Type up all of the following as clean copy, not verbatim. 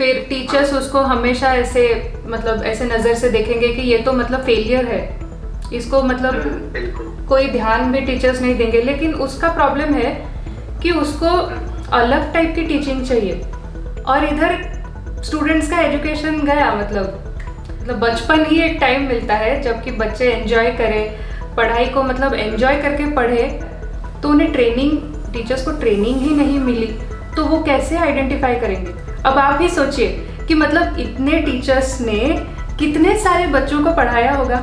फिर टीचर्स उसको हमेशा ऐसे मतलब ऐसे नज़र से देखेंगे कि ये तो मतलब फेलियर है, इसको मतलब कोई ध्यान भी टीचर्स नहीं देंगे। लेकिन उसका प्रॉब्लम है कि उसको अलग टाइप की टीचिंग चाहिए, और इधर स्टूडेंट्स का एजुकेशन गया मतलब बचपन ही एक टाइम मिलता है जबकि बच्चे एंजॉय करें पढ़ाई को, मतलब एंजॉय करके पढ़े, तो उन्हें टीचर्स को ट्रेनिंग ही नहीं मिली तो वो कैसे आइडेंटिफाई करेंगे। अब आप ही सोचिए कि मतलब इतने टीचर्स ने कितने सारे बच्चों को पढ़ाया होगा,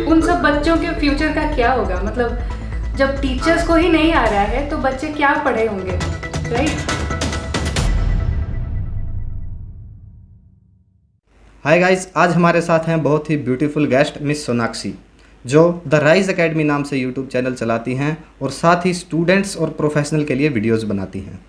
उन सब बच्चों के फ्यूचर का क्या होगा। मतलब जब टीचर्स को ही नहीं आ रहा है तो बच्चे क्या पढ़े होंगे, राइट। हाय गाइस, आज हमारे साथ हैं बहुत ही ब्यूटीफुल गेस्ट मिस सोनाक्षी, जो द राइज एकेडमी नाम से यूट्यूब चैनल चलाती हैं और साथ ही स्टूडेंट्स और प्रोफेशनल के लिए वीडियोस बनाती हैं।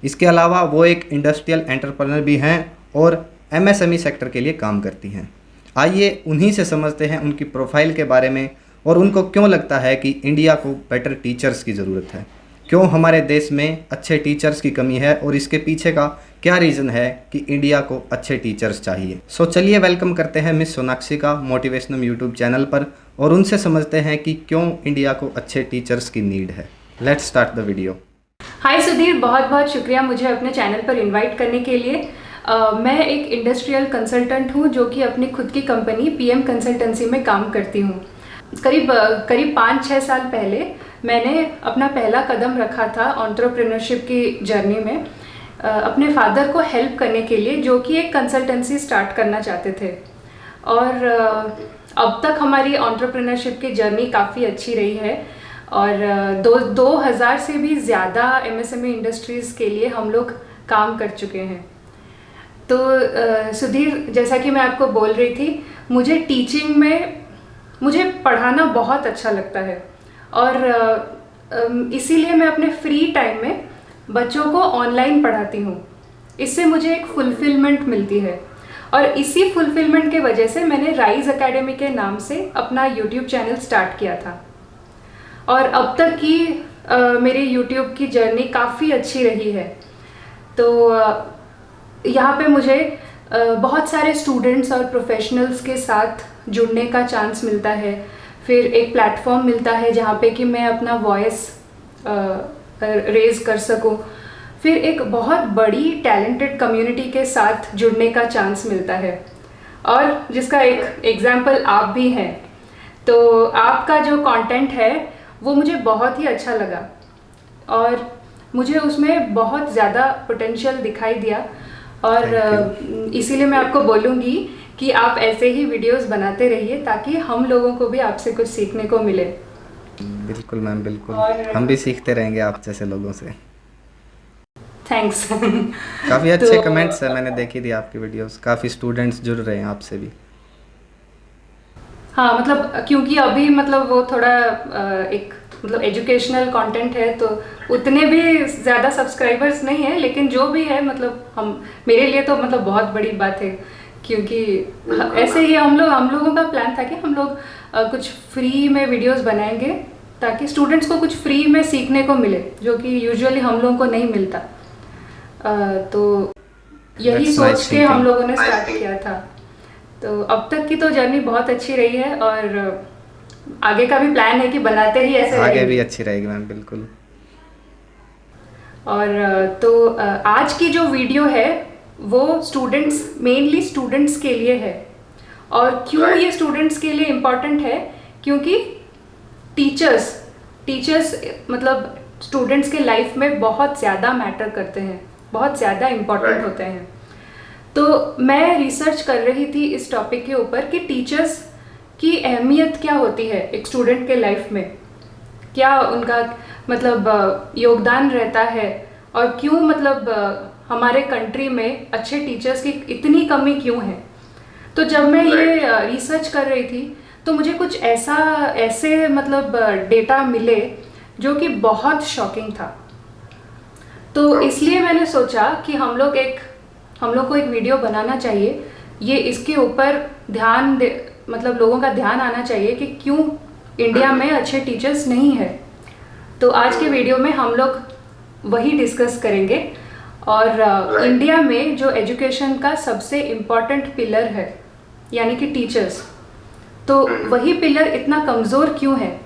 इसके अलावा वो एक इंडस्ट्रियल एंटरप्रेन्योर भी हैं और एमएसएमई सेक्टर के लिए काम करती हैं। आइए उन्हीं से समझते हैं उनकी प्रोफाइल के बारे में और उनको क्यों लगता है कि इंडिया को बेटर टीचर्स की ज़रूरत है, क्यों हमारे देश में अच्छे टीचर्स की कमी है और इसके पीछे का क्या रीज़न है कि इंडिया को अच्छे टीचर्स चाहिए। सो चलिए वेलकम करते हैं मिस सोनाक्षी का मोटिवेशनल यूट्यूब चैनल पर और उनसे समझते हैं कि क्यों इंडिया को अच्छे टीचर्स की नीड है। Let's start the video. Hi Sudhir, बहुत बहुत शुक्रिया मुझे अपने चैनल पर इनवाइट करने के लिए। मैं एक इंडस्ट्रियल कंसल्टेंट हूँ जो कि अपनी खुद की कंपनी पीएम कंसल्टेंसी में काम करती हूँ। करीब 5-6 साल पहले मैंने अपना पहला कदम रखा था एंटरप्रेन्योरशिप की जर्नी में, अपने फादर को हेल्प करने के लिए, जो कि एक कंसल्टेंसी स्टार्ट करना चाहते थे। और अब तक हमारी एंटरप्रेन्योरशिप की जर्नी काफ़ी अच्छी रही है और 2000 से भी ज़्यादा एमएसएमई इंडस्ट्रीज़ के लिए हम लोग काम कर चुके हैं। तो सुधीर, जैसा कि मैं आपको बोल रही थी, मुझे टीचिंग में मुझे पढ़ाना बहुत अच्छा लगता है और इसीलिए मैं अपने फ्री टाइम में बच्चों को ऑनलाइन पढ़ाती हूँ। इससे मुझे एक फुलफिलमेंट मिलती है और इसी फुलफिलमेंट के वजह से मैंने राइज एकेडमी के नाम से अपना यूट्यूब चैनल स्टार्ट किया था। और अब तक की मेरी यूट्यूब की जर्नी काफ़ी अच्छी रही है। तो यहाँ पे मुझे बहुत सारे स्टूडेंट्स और प्रोफेशनल्स के साथ जुड़ने का चांस मिलता है। फिर एक प्लेटफॉर्म मिलता है जहाँ पे कि मैं अपना वॉइस रेज कर सकूँ। फिर एक बहुत बड़ी टैलेंटेड कम्युनिटी के साथ जुड़ने का चांस मिलता है और जिसका एक एग्जाम्पल आप भी हैं। तो आपका जो कंटेंट है वो मुझे बहुत ही अच्छा लगा और मुझे उसमें बहुत ज़्यादा पोटेंशियल दिखाई दिया और इसीलिए मैं आपको बोलूँगी कि आप ऐसे ही वीडियोस बनाते रहिए ताकि हम लोगों को भी आपसे कुछ सीखने को मिले। बिल्कुल मैम, बिल्कुल, हम भी सीखते रहेंगे आप जैसे लोगों से। थैंक्स। काफ़ी अच्छे कमेंट्स है, मैंने देखी थी आपकी वीडियोस, काफ़ी स्टूडेंट्स जुड़ रहे हैं आपसे भी। हाँ, मतलब क्योंकि अभी मतलब वो थोड़ा एक मतलब एजुकेशनल कंटेंट है तो उतने भी ज़्यादा सब्सक्राइबर्स नहीं है, लेकिन जो भी है मतलब हम मेरे लिए तो मतलब बहुत बड़ी बात है, क्योंकि ऐसे ही हम लोगों का प्लान था कि हम लोग कुछ फ्री में वीडियोस बनाएंगे ताकि स्टूडेंट्स को कुछ फ्री में सीखने को मिले, जो कि यूजुअली हम लोगों को नहीं मिलता। तो यही सोच के हम लोगों ने स्टार्ट किया था। तो अब तक की तो जर्नी बहुत अच्छी रही है और आगे का भी प्लान है कि बनाते ही ऐसे आगे भी अच्छी रहेगी मैम, बिल्कुल। और तो आज की जो वीडियो है वो मेनली स्टूडेंट्स के लिए है। और क्यों ये स्टूडेंट्स के लिए इम्पॉर्टेंट है, क्योंकि टीचर्स मतलब स्टूडेंट्स के लाइफ में बहुत ज़्यादा मैटर करते हैं, बहुत ज़्यादा इम्पॉर्टेंट होते हैं। तो मैं रिसर्च कर रही थी इस टॉपिक के ऊपर कि टीचर्स की अहमियत क्या होती है एक स्टूडेंट के लाइफ में, क्या उनका मतलब योगदान रहता है और क्यों मतलब हमारे कंट्री में अच्छे टीचर्स की इतनी कमी क्यों है। तो जब मैं ये रिसर्च कर रही थी तो मुझे कुछ ऐसे मतलब डेटा मिले जो कि बहुत शॉकिंग था। तो इसलिए मैंने सोचा कि हम लोग को एक वीडियो बनाना चाहिए, ये इसके ऊपर मतलब लोगों का ध्यान आना चाहिए कि क्यों इंडिया में अच्छे टीचर्स नहीं है। तो आज के वीडियो में हम लोग वही डिस्कस करेंगे और इंडिया में जो एजुकेशन का सबसे इम्पॉर्टेंट पिलर है यानी कि टीचर्स, तो वही पिलर इतना कमज़ोर क्यों है,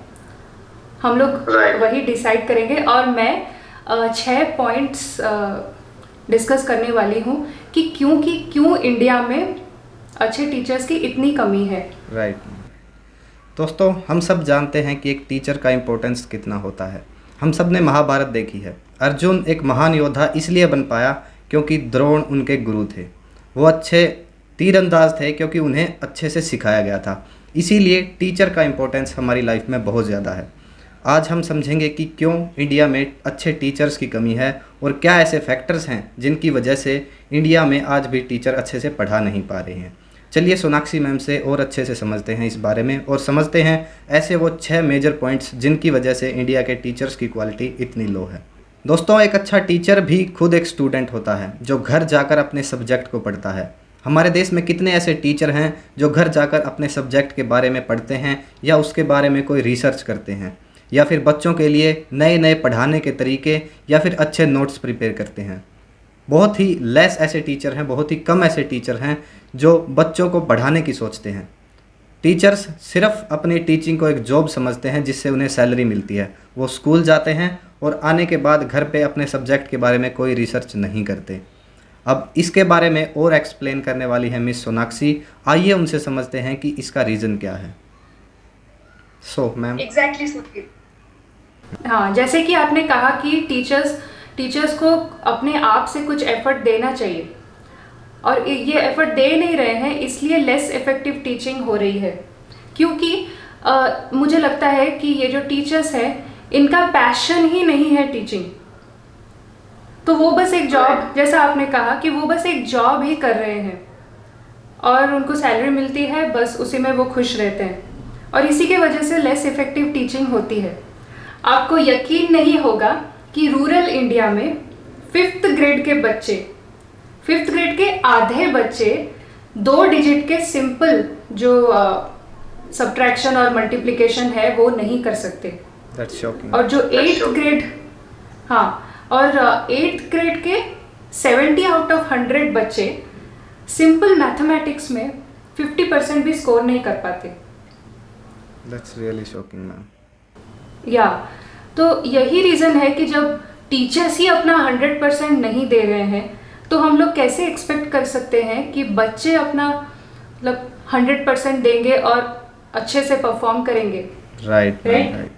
हम लोग वही डिसाइड करेंगे। और मैं 6 पॉइंट्स डिस्कस करने वाली हूँ कि क्यों इंडिया में अच्छे टीचर्स की इतनी कमी है। राइट। दोस्तों, हम सब जानते हैं कि एक टीचर का इम्पोर्टेंस कितना होता है। हम सब ने महाभारत देखी है। अर्जुन एक महान योद्धा इसलिए बन पाया क्योंकि द्रोण उनके गुरु थे। वो अच्छे तीरंदाज थे क्योंकि उन्हें अच्छे से सिखाया गया था। इसीलिए टीचर का इम्पोर्टेंस हमारी लाइफ में बहुत ज़्यादा है। आज हम समझेंगे कि क्यों इंडिया में अच्छे टीचर्स की कमी है और क्या ऐसे फैक्टर्स हैं जिनकी वजह से इंडिया में आज भी टीचर अच्छे से पढ़ा नहीं पा रहे हैं। चलिए सोनाक्षी मैम से और अच्छे से समझते हैं इस बारे में और समझते हैं ऐसे वो 6 मेजर पॉइंट्स जिनकी वजह से इंडिया के टीचर्स की क्वालिटी इतनी लो है। दोस्तों, एक अच्छा टीचर भी खुद एक स्टूडेंट होता है जो घर जाकर अपने सब्जेक्ट को पढ़ता है। हमारे देश में कितने ऐसे टीचर हैं जो घर जाकर अपने सब्जेक्ट के बारे में पढ़ते हैं या उसके बारे में कोई रिसर्च करते हैं या फिर बच्चों के लिए नए नए पढ़ाने के तरीके या फिर अच्छे नोट्स प्रिपेयर करते हैं। बहुत ही लेस ऐसे टीचर हैं, बहुत ही कम ऐसे टीचर हैं जो बच्चों को पढ़ाने की सोचते हैं। टीचर्स सिर्फ अपनी टीचिंग को एक जॉब समझते हैं जिससे उन्हें सैलरी मिलती है। वो स्कूल जाते हैं और आने के बाद घर पे अपने सब्जेक्ट के बारे में कोई रिसर्च नहीं करते। अब इसके बारे में और एक्सप्लेन करने वाली है मिस सोनाक्षी। आइए उनसे समझते हैं कि इसका रीज़न क्या है। So ma'am. एग्जैक्टली सुधीर। हाँ, जैसे कि आपने कहा कि टीचर्स को अपने आप से कुछ एफर्ट देना चाहिए और ये एफर्ट दे नहीं रहे हैं, इसलिए लेस इफेक्टिव टीचिंग हो रही है। क्योंकि मुझे लगता है कि ये जो टीचर्स हैं इनका पैशन ही नहीं है टीचिंग, तो वो बस एक जॉब, जैसा आपने कहा कि वो बस एक जॉब ही कर रहे हैं और उनको सैलरी मिलती है, बस उसी में वो खुश रहते हैं और इसी के वजह से लेस इफेक्टिव टीचिंग होती है। आपको यकीन नहीं होगा कि रूरल इंडिया में 5th ग्रेड के आधे बच्चे 2 डिजिट के सिंपल जो सब्ट्रैक्शन और मल्टीप्लिकेशन है वो नहीं कर सकते। That's shocking. और जो 8th ग्रेड, हाँ, और 8th ग्रेड के 70 आउट ऑफ 100 बच्चे सिंपल मैथमेटिक्स में 50% भी स्कोर नहीं कर पाते। That's really shocking, ma'am. या तो यही रीज़न है कि जब टीचर्स ही अपना 100% नहीं दे रहे हैं तो हम लोग कैसे एक्सपेक्ट कर सकते हैं कि बच्चे अपना मतलब 100% देंगे और अच्छे से परफॉर्म करेंगे। राइट।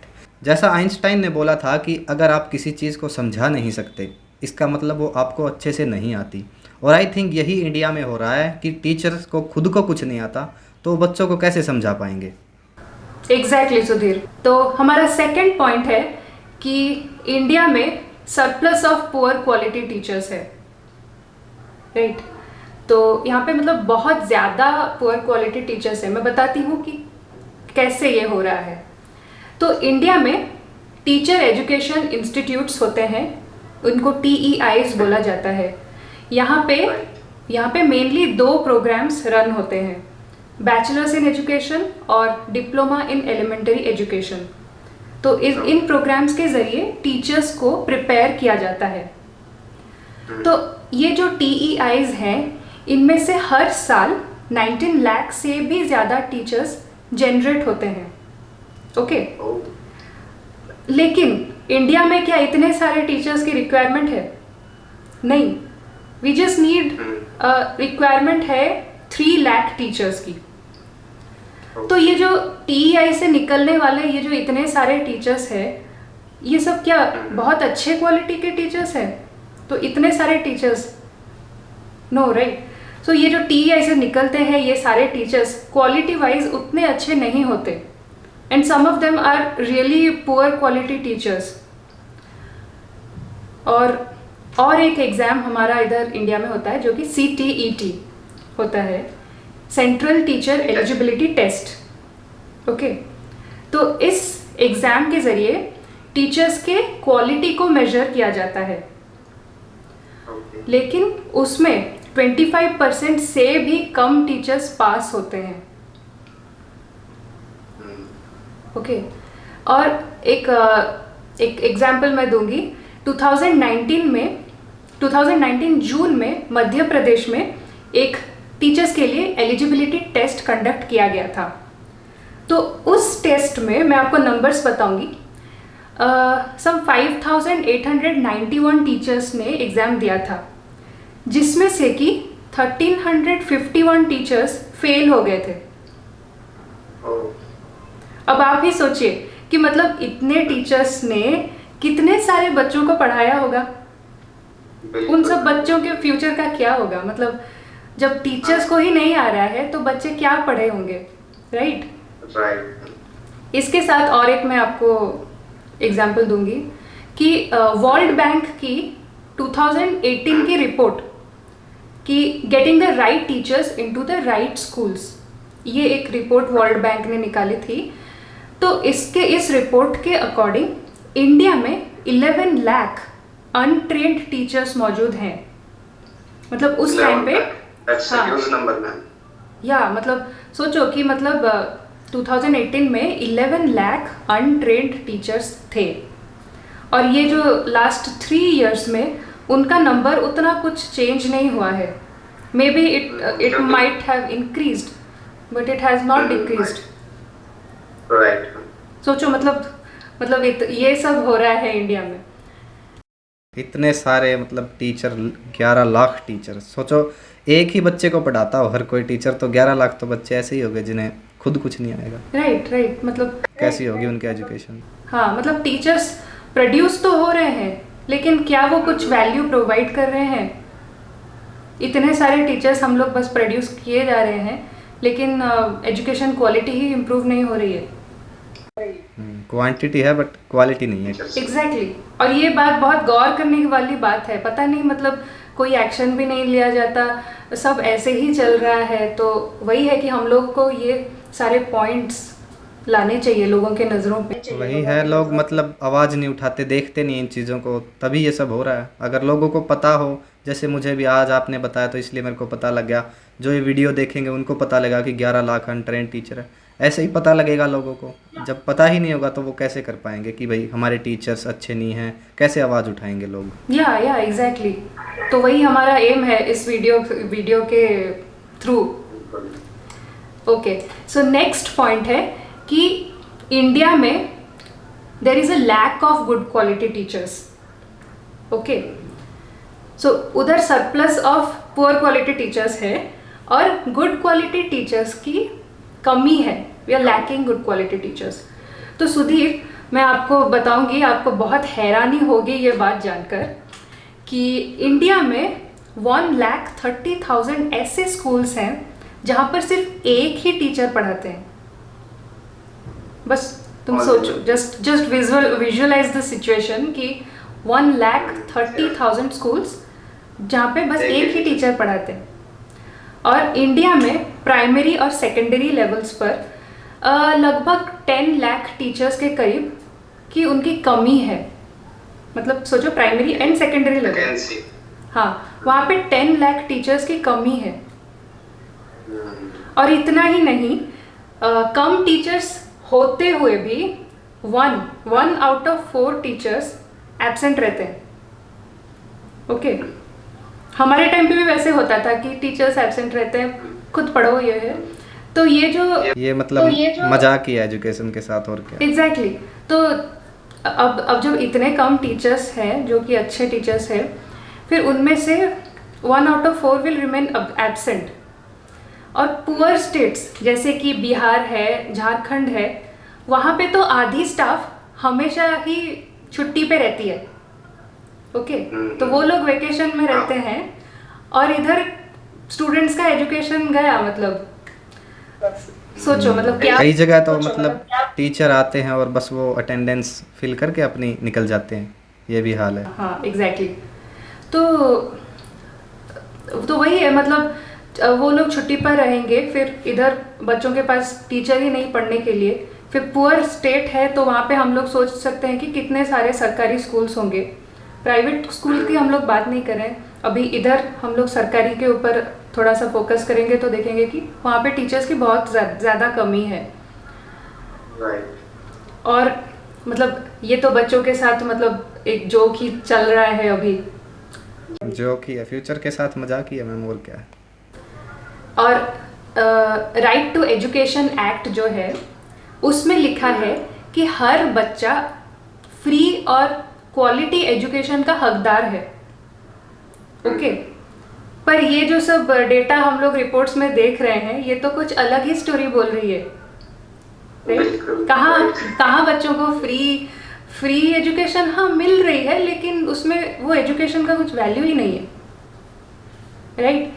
जैसा आइंस्टाइन ने बोला था कि अगर आप किसी चीज़ को समझा नहीं सकते इसका मतलब वो आपको अच्छे से नहीं आती। और आई थिंक यही इंडिया में हो रहा है कि टीचर्स को खुद को कुछ नहीं आता तो बच्चों को कैसे समझा पाएंगे। एग्जैक्टली सुधीर। तो हमारा सेकंड पॉइंट है कि इंडिया में surplus of poor quality teachers है। राइट। तो यहाँ पे मतलब बहुत ज़्यादा पुअर क्वालिटी टीचर्स है। मैं बताती हूँ कि कैसे ये हो रहा है। तो इंडिया में टीचर एजुकेशन इंस्टीट्यूट्स होते हैं, उनको TEIs बोला जाता है। यहाँ पे मेनली 2 प्रोग्राम्स रन होते हैं, बैचलर्स इन एजुकेशन और डिप्लोमा इन एलिमेंट्री एजुकेशन। तो इन प्रोग्राम्स के ज़रिए टीचर्स को प्रिपेयर किया जाता है। तो ये जो TEIs हैं इनमें से हर साल 19 लाख से भी ज़्यादा टीचर्स जनरेट होते हैं। ओके। लेकिन इंडिया में क्या इतने सारे टीचर्स की रिक्वायरमेंट है? नहीं। वी जस्ट नीड रिक्वायरमेंट है 3 लाख टीचर्स की। तो ये जो TEI से निकलने वाले ये जो इतने सारे टीचर्स हैं, ये सब क्या बहुत अच्छे क्वालिटी के टीचर्स हैं? तो इतने सारे टीचर्स, नो, राइट। सो ये जो TEI से निकलते हैं ये सारे टीचर्स क्वालिटी वाइज उतने अच्छे नहीं होते, and some of them are really poor quality teachers. और एक एग्ज़ाम हमारा इधर इंडिया में होता है जो कि CTET होता है, central teacher eligibility test. Okay. तो इस एग्ज़ाम के ज़रिए टीचर्स के क्वालिटी को मेजर किया जाता है। लेकिन उसमें 25% से भी कम टीचर्स पास होते हैं। ओके। और एक एग्जाम्पल मैं दूंगी। 2019 में 2019 जून में मध्य प्रदेश में एक टीचर्स के लिए एलिजिबिलिटी टेस्ट कंडक्ट किया गया था। तो उस टेस्ट में मैं आपको नंबर्स बताऊंगी। सम 5891 टीचर्स ने एग्ज़ाम दिया था, जिसमें से कि 1351 टीचर्स फेल हो गए थे। अब आप ही सोचिए कि मतलब इतने टीचर्स ने कितने सारे बच्चों को पढ़ाया होगा, उन सब बच्चों के फ्यूचर का क्या होगा। मतलब जब टीचर्स को ही नहीं आ रहा है तो बच्चे क्या पढ़े होंगे, राइट। इसके साथ और एक मैं आपको एग्जाम्पल दूंगी कि वर्ल्ड बैंक की 2018 की रिपोर्ट कि getting the right teachers into the right schools, ये एक रिपोर्ट वर्ल्ड बैंक ने निकाली थी। तो इस रिपोर्ट के अकॉर्डिंग इंडिया में 11 लाख अनट्रेन्ड टीचर्स मौजूद हैं। मतलब उस टाइम पे मतलब सोचो कि मतलब 2018 में 11 लाख अनट्रेन्ड टीचर्स थे, और ये जो लास्ट 3 इयर्स में उनका नंबर उतना कुछ चेंज नहीं हुआ है। May be it might have increased but it has not decreased, right. सोचो मतलब ये सब हो रहा है इंडिया में। इतने सारे मतलब टीचर, 11 लाख टीचर। सोचो एक ही बच्चे को पढ़ाता हो हर कोई टीचर, तो 11 लाख तो बच्चे ऐसे ही हो गए जिन्हें खुद कुछ नहीं आएगा। राइट। मतलब कैसी होगी उनकी एजुकेशन। हाँ, मतलब टीचर्स प्रोड्यूस तो हो रहे हैं, लेकिन क्या वो कुछ वैल्यू प्रोवाइड कर रहे हैं? इतने सारे टीचर्स हम लोग बस प्रोड्यूस किए जा रहे हैं, लेकिन एजुकेशन क्वालिटी ही इम्प्रूव नहीं हो रही है। क्वांटिटी है बट क्वालिटी नहीं है। एग्जैक्टली। और ये बात बहुत गौर करने वाली बात है। पता नहीं मतलब कोई एक्शन भी नहीं लिया जाता, सब ऐसे ही चल रहा है। तो वही है कि हम लोग को ये सारे पॉइंट्स लाने चाहिए लोगों के नज़रों पे। वही है, लोग मतलब आवाज़ नहीं उठाते, देखते नहीं इन चीज़ों को, तभी ये सब हो रहा है। अगर लोगों को पता हो, जैसे मुझे भी आज आपने बताया तो इसलिए मेरे को पता लग गया, जो ये वीडियो देखेंगे उनको पता लगा कि 11 लाख अनट्रेन्ड टीचर है। ऐसे ही पता लगेगा लोगों को। जब पता ही नहीं होगा तो वो कैसे कर पाएंगे कि भाई हमारे टीचर्स अच्छे नहीं हैं, कैसे आवाज़ उठाएंगे लोग। या एग्जैक्टली। तो वही हमारा एम है इस वीडियो के थ्रू। ओके, सो नेक्स्ट पॉइंट है कि इंडिया में there is a lack of good quality teachers. Okay, so उधर surplus of poor quality teachers है और गुड क्वालिटी टीचर्स की कमी है। We are lacking good quality teachers. तो सुधीर, मैं आपको बताऊंगी, आपको बहुत हैरानी होगी ये बात जानकर कि इंडिया में 1,30,000 ऐसे स्कूल्स हैं जहाँ पर सिर्फ एक ही टीचर पढ़ाते हैं। बस तुम सोचो, जस्ट विजुअलाइज द सिचुएशन कि 1,30,000 स्कूल्स जहाँ पे बस एक ही टीचर पढ़ाते हैं। और इंडिया में प्राइमरी और सेकेंडरी लेवल्स पर लगभग 10 लाख टीचर्स के करीब की उनकी कमी है। मतलब सोचो प्राइमरी एंड सेकेंडरी लेवल, हाँ, वहाँ पे 10 लाख टीचर्स की कमी है। और इतना ही नहीं, कम टीचर्स होते हुए भी 1 आउट ऑफ 4 टीचर्स एब्सेंट रहते हैं। ओके, हमारे टाइम पे भी वैसे होता था कि टीचर्स एब्सेंट रहते हैं, खुद पढ़ो ये है। तो ये मतलब मजाक ही है एजुकेशन के साथ, और क्या। एग्जैक्टली। तो अब जब इतने कम टीचर्स हैं जो कि अच्छे टीचर्स हैं, फिर उनमें से 1 out of 4 will remain absent. और पुअर स्टेट्स जैसे कि बिहार है, झारखंड है, वहाँ पे तो आधी स्टाफ हमेशा ही छुट्टी पे रहती है। ओके, तो वो लोग वेकेशन में रहते हैं और इधर स्टूडेंट्स का एजुकेशन गया। मतलब सोचो मतलब क्या। कई जगह तो मतलब टीचर आते हैं और बस वो अटेंडेंस फिल करके अपनी निकल जाते हैं, ये भी हाल है। हाँ, एग्जैक्टली। तो वही है, मतलब वो लोग छुट्टी पर रहेंगे, फिर इधर बच्चों के पास टीचर ही नहीं पढ़ने के लिए। फिर पुअर स्टेट है तो वहाँ पे हम लोग सोच सकते हैं कि कितने सारे सरकारी स्कूल्स होंगे। प्राइवेट स्कूल की हम लोग बात नहीं करें अभी, इधर हम लोग सरकारी के ऊपर थोड़ा सा फोकस करेंगे तो देखेंगे कि वहाँ पे टीचर्स की बहुत ज़्यादा कमी है। और मतलब ये तो बच्चों के साथ मतलब एक जोक ही चल रहा है अभी, जो कि है फ्यूचर के साथ मजाक ही है मैम, और क्या है। और राइट टू एजुकेशन एक्ट जो है उसमें लिखा है कि हर बच्चा फ्री और क्वालिटी एजुकेशन का हकदार है। ओके, पर ये जो सब डेटा हम लोग रिपोर्ट्स में देख रहे हैं ये तो कुछ अलग ही स्टोरी बोल रही है, राइट? कहाँ कहाँ बच्चों को फ्री एजुकेशन हाँ मिल रही है, लेकिन उसमें वो एजुकेशन का कुछ वैल्यू ही नहीं है, राइट?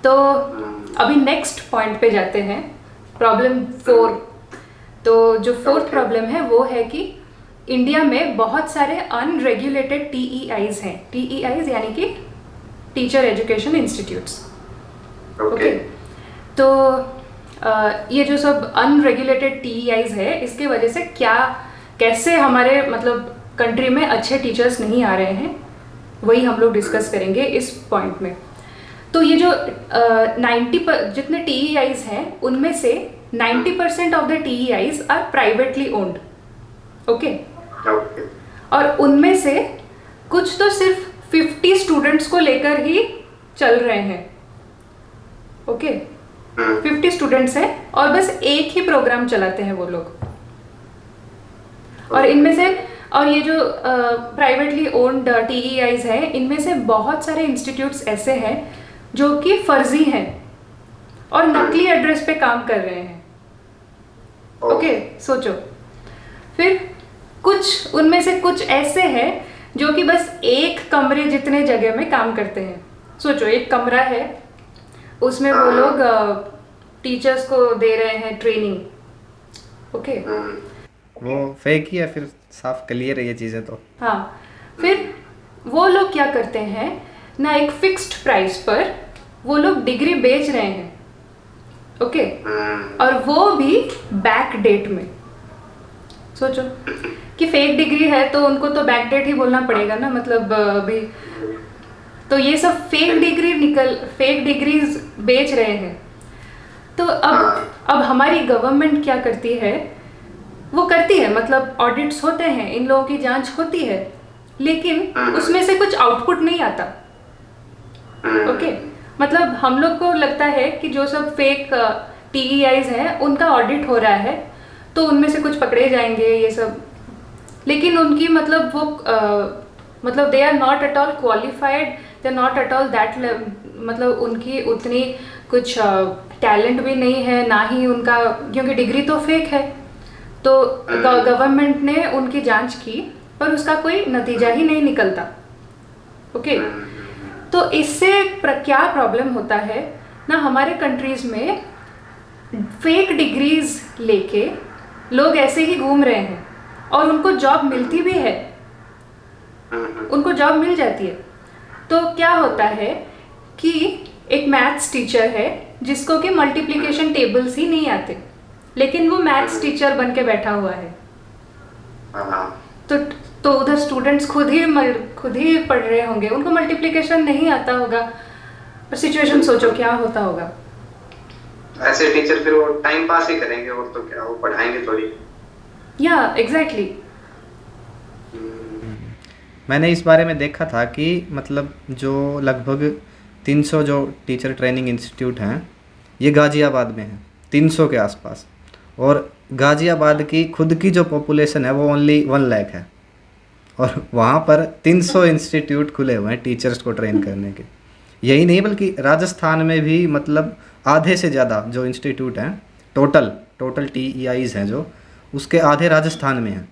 तो अभी नेक्स्ट पॉइंट पे जाते हैं, प्रॉब्लम 4। तो जो फोर्थ प्रॉब्लम है वो है कि इंडिया में बहुत सारे अनरेगुलेटेड टीईआईज हैं। टीईआईज यानी कि टीचर एजुकेशन इंस्टीट्यूट्स। ओके, तो ये जो सब अनरेगुलेटेड टीईआईज है इसके वजह से कैसे हमारे मतलब कंट्री में अच्छे टीचर्स नहीं आ रहे हैं, वही हम लोग डिस्कस करेंगे इस पॉइंट में। तो ये जो 90 जितने टीईआईज हैं उनमें से 90% of the TEIs are privately owned. Okay, और उनमें से कुछ तो सिर्फ 50 स्टूडेंट्स को लेकर ही चल रहे हैं। ओके, 50 स्टूडेंट्स हैं और बस एक ही प्रोग्राम चलाते हैं वो लोग। और इनमें से और ये जो प्राइवेटली ओन्ड टीईआईज हैं इनमें से बहुत सारे इंस्टीट्यूट्स ऐसे हैं जो कि फर्जी हैं और नकली एड्रेस पे काम कर रहे हैं। ओके, सोचो। फिर कुछ उनमें से कुछ ऐसे हैं जो कि बस एक कमरे जितने जगह में काम करते हैं। सोचो, एक कमरा है उसमें वो लोग टीचर्स को दे रहे हैं ट्रेनिंग। ओके, वो फेक ही है, फिर साफ क्लियर है ये चीज़ें तो। हाँ, फिर वो लोग क्या करते हैं ना, एक फिक्स्ड प्राइस पर वो लोग डिग्री बेच रहे हैं। ओके, और वो भी बैक डेट में। सोचो कि फेक डिग्री है तो उनको तो बैक डेट ही बोलना पड़ेगा ना, मतलब अभी तो ये सब फेक डिग्रीज बेच रहे हैं। तो अब हमारी गवर्नमेंट क्या करती है, वो करती है मतलब ऑडिट्स होते हैं, इन लोगों की जांच होती है, लेकिन उसमें से कुछ आउटपुट नहीं आता। ओके, मतलब हम लोग को लगता है कि जो सब फेक टीईआईज हैं उनका ऑडिट हो रहा है तो उनमें से कुछ पकड़े जाएंगे ये सब, लेकिन उनकी मतलब वो मतलब they are not at all qualified, they are not at all that, मतलब उनकी उतनी कुछ टैलेंट भी नहीं है ना ही उनका, क्योंकि डिग्री तो फेक है। तो गवर्नमेंट ने उनकी जांच की पर उसका कोई नतीजा ही नहीं निकलता। ओके, तो इससे क्या प्रॉब्लम होता है ना, हमारे कंट्रीज में फेक डिग्रीज लेके लोग ऐसे ही घूम रहे हैं और उनको जॉब मिलती भी है, उनको जॉब मिल जाती है। तो क्या होता है कि एक मैथ्स टीचर है जिसको कि मल्टीप्लिकेशन टेबल्स ही नहीं आते, लेकिन वो मैथ्स टीचर बन के बैठा हुआ है। तो उधर स्टूडेंट्स खुद ही पढ़ रहे होंगे, उनको मल्टीप्लिकेशन नहीं आता होगा, और सिचुएशन सोचो क्या होता होगा। ऐसे टीचर फिर वो टाइम पास ही करेंगे और तो क्या, वो पढ़ाएंगे थोड़ी। या एग्जैक्टली। मैंने इस बारे में देखा था कि मतलब जो लगभग 300 जो टीचर ट्रेनिंग इंस्टीट्यूट हैं ये गाज़ियाबाद में हैं, 300 के आसपास, और गाज़ियाबाद की खुद की जो पॉपुलेशन है वो ओनली 1 लाख है, और वहाँ पर 300 इंस्टीट्यूट खुले हुए हैं टीचर्स को ट्रेन करने के। यही नहीं बल्कि राजस्थान में भी मतलब आधे से ज़्यादा जो इंस्टीट्यूट हैं, टोटल टीईआईज हैं जो, उसके आधे राजस्थान में हैं।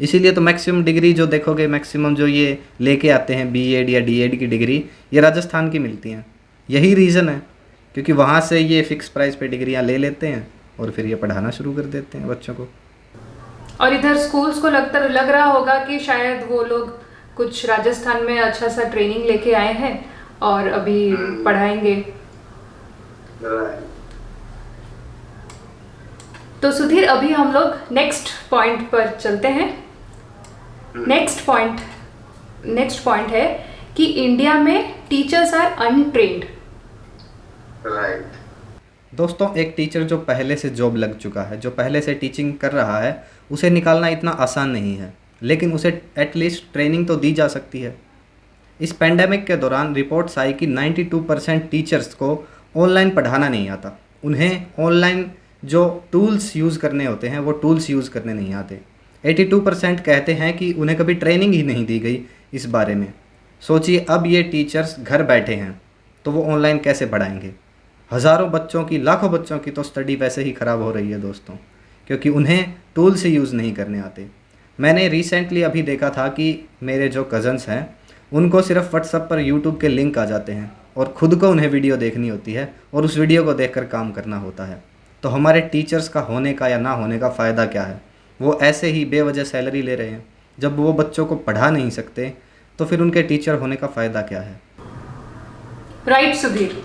इसीलिए तो मैक्सिमम डिग्री जो देखोगे, मैक्सिमम जो ये लेके आते हैं बीएड या डीएड की डिग्री, ये राजस्थान की मिलती हैं। यही रीज़न है, क्योंकि वहाँ से ये फिक्स प्राइस पे डिग्रियाँ ले लेते हैं और फिर ये पढ़ाना शुरू कर देते हैं बच्चों को। और इधर स्कूल्स को लग रहा होगा कि शायद वो लोग कुछ राजस्थान में अच्छा सा ट्रेनिंग लेके आए हैं और अभी पढ़ाएंगे। तो सुधीर, अभी हम लोग नेक्स्ट पॉइंट पर चलते हैं। नेक्स्ट पॉइंट है कि इंडिया में टीचर्स आर अनट्रेन्ड। राइट। दोस्तों, एक टीचर जो पहले से जॉब लग चुका है, जो पहले से टीचिंग कर रहा है, उसे निकालना इतना आसान नहीं है, लेकिन उसे एटलीस्ट ट्रेनिंग तो दी जा सकती है। इस पेंडेमिक के दौरान रिपोर्ट्स आई कि 92% टीचर्स को ऑनलाइन पढ़ाना नहीं आता। उन्हें ऑनलाइन जो टूल्स यूज़ करने होते हैं वो टूल्स यूज़ करने नहीं आते। 82% कहते हैं कि उन्हें कभी ट्रेनिंग ही नहीं दी गई इस बारे में। सोचिए, अब ये टीचर्स घर बैठे हैं तो वो ऑनलाइन कैसे पढ़ाएंगे। हज़ारों बच्चों की, लाखों बच्चों की तो स्टडी वैसे ही ख़राब हो रही है दोस्तों, क्योंकि उन्हें टूल्स ही यूज़ नहीं करने आते। मैंने रिसेंटली अभी देखा था कि मेरे जो कज़न्स हैं उनको सिर्फ व्हाट्सएप पर यूट्यूब के लिंक आ जाते हैं और ख़ुद को उन्हें वीडियो देखनी होती है और उस वीडियो को देखकर काम करना होता है। तो हमारे टीचर्स का होने का या ना होने का फ़ायदा क्या है? वो ऐसे ही बेवजह सैलरी ले रहे हैं। जब वो बच्चों को पढ़ा नहीं सकते तो फिर उनके टीचर होने का फ़ायदा क्या है? राइट सुधीर,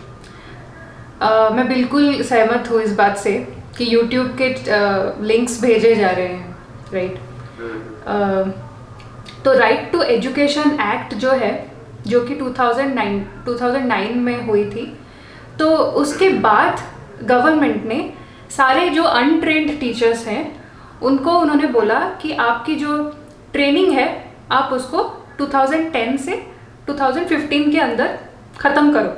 मैं बिल्कुल सहमत हूँ इस बात से कि YouTube के लिंक्स भेजे जा रहे हैं, राइट। तो राइट टू एजुकेशन एक्ट जो है, जो कि 2009 में हुई थी, तो उसके बाद गवर्नमेंट ने सारे जो अनट्रेंड टीचर्स हैं उनको उन्होंने बोला कि आपकी जो ट्रेनिंग है आप उसको 2010 से 2015 के अंदर ख़त्म करो।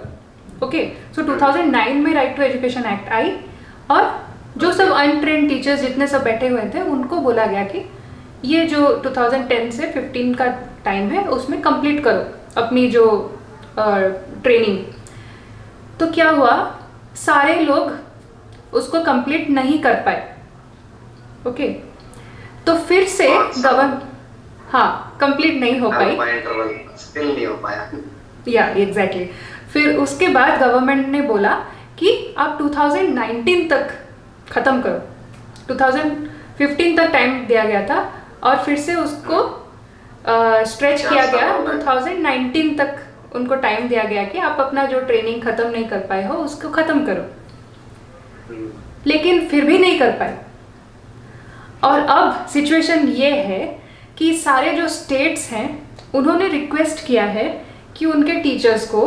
ओके, सो 2009 में राइट टू एजुकेशन एक्ट आई और जो सब अनट्रेंड टीचर्स जितने सब बैठे हुए थे उनको बोला गया कि ये जो 2010 से 15 का टाइम है उसमें कंप्लीट करो अपनी जो ट्रेनिंग। तो क्या हुआ, सारे लोग उसको कंप्लीट नहीं कर पाए। ओके, तो फिर से कंप्लीट नहीं हो पाई, स्टिल नहीं हो पाया। या एग्जैक्टली। फिर उसके बाद गवर्नमेंट ने बोला कि आप 2019 तक ख़त्म करो। 2015 तक टाइम दिया गया था और फिर से उसको स्ट्रेच किया गया 2019 तक। उनको टाइम दिया गया कि आप अपना जो ट्रेनिंग ख़त्म नहीं कर पाए हो उसको ख़त्म करो, लेकिन फिर भी नहीं कर पाए। और अब सिचुएशन ये है कि सारे जो स्टेट्स हैं उन्होंने रिक्वेस्ट किया है कि उनके टीचर्स को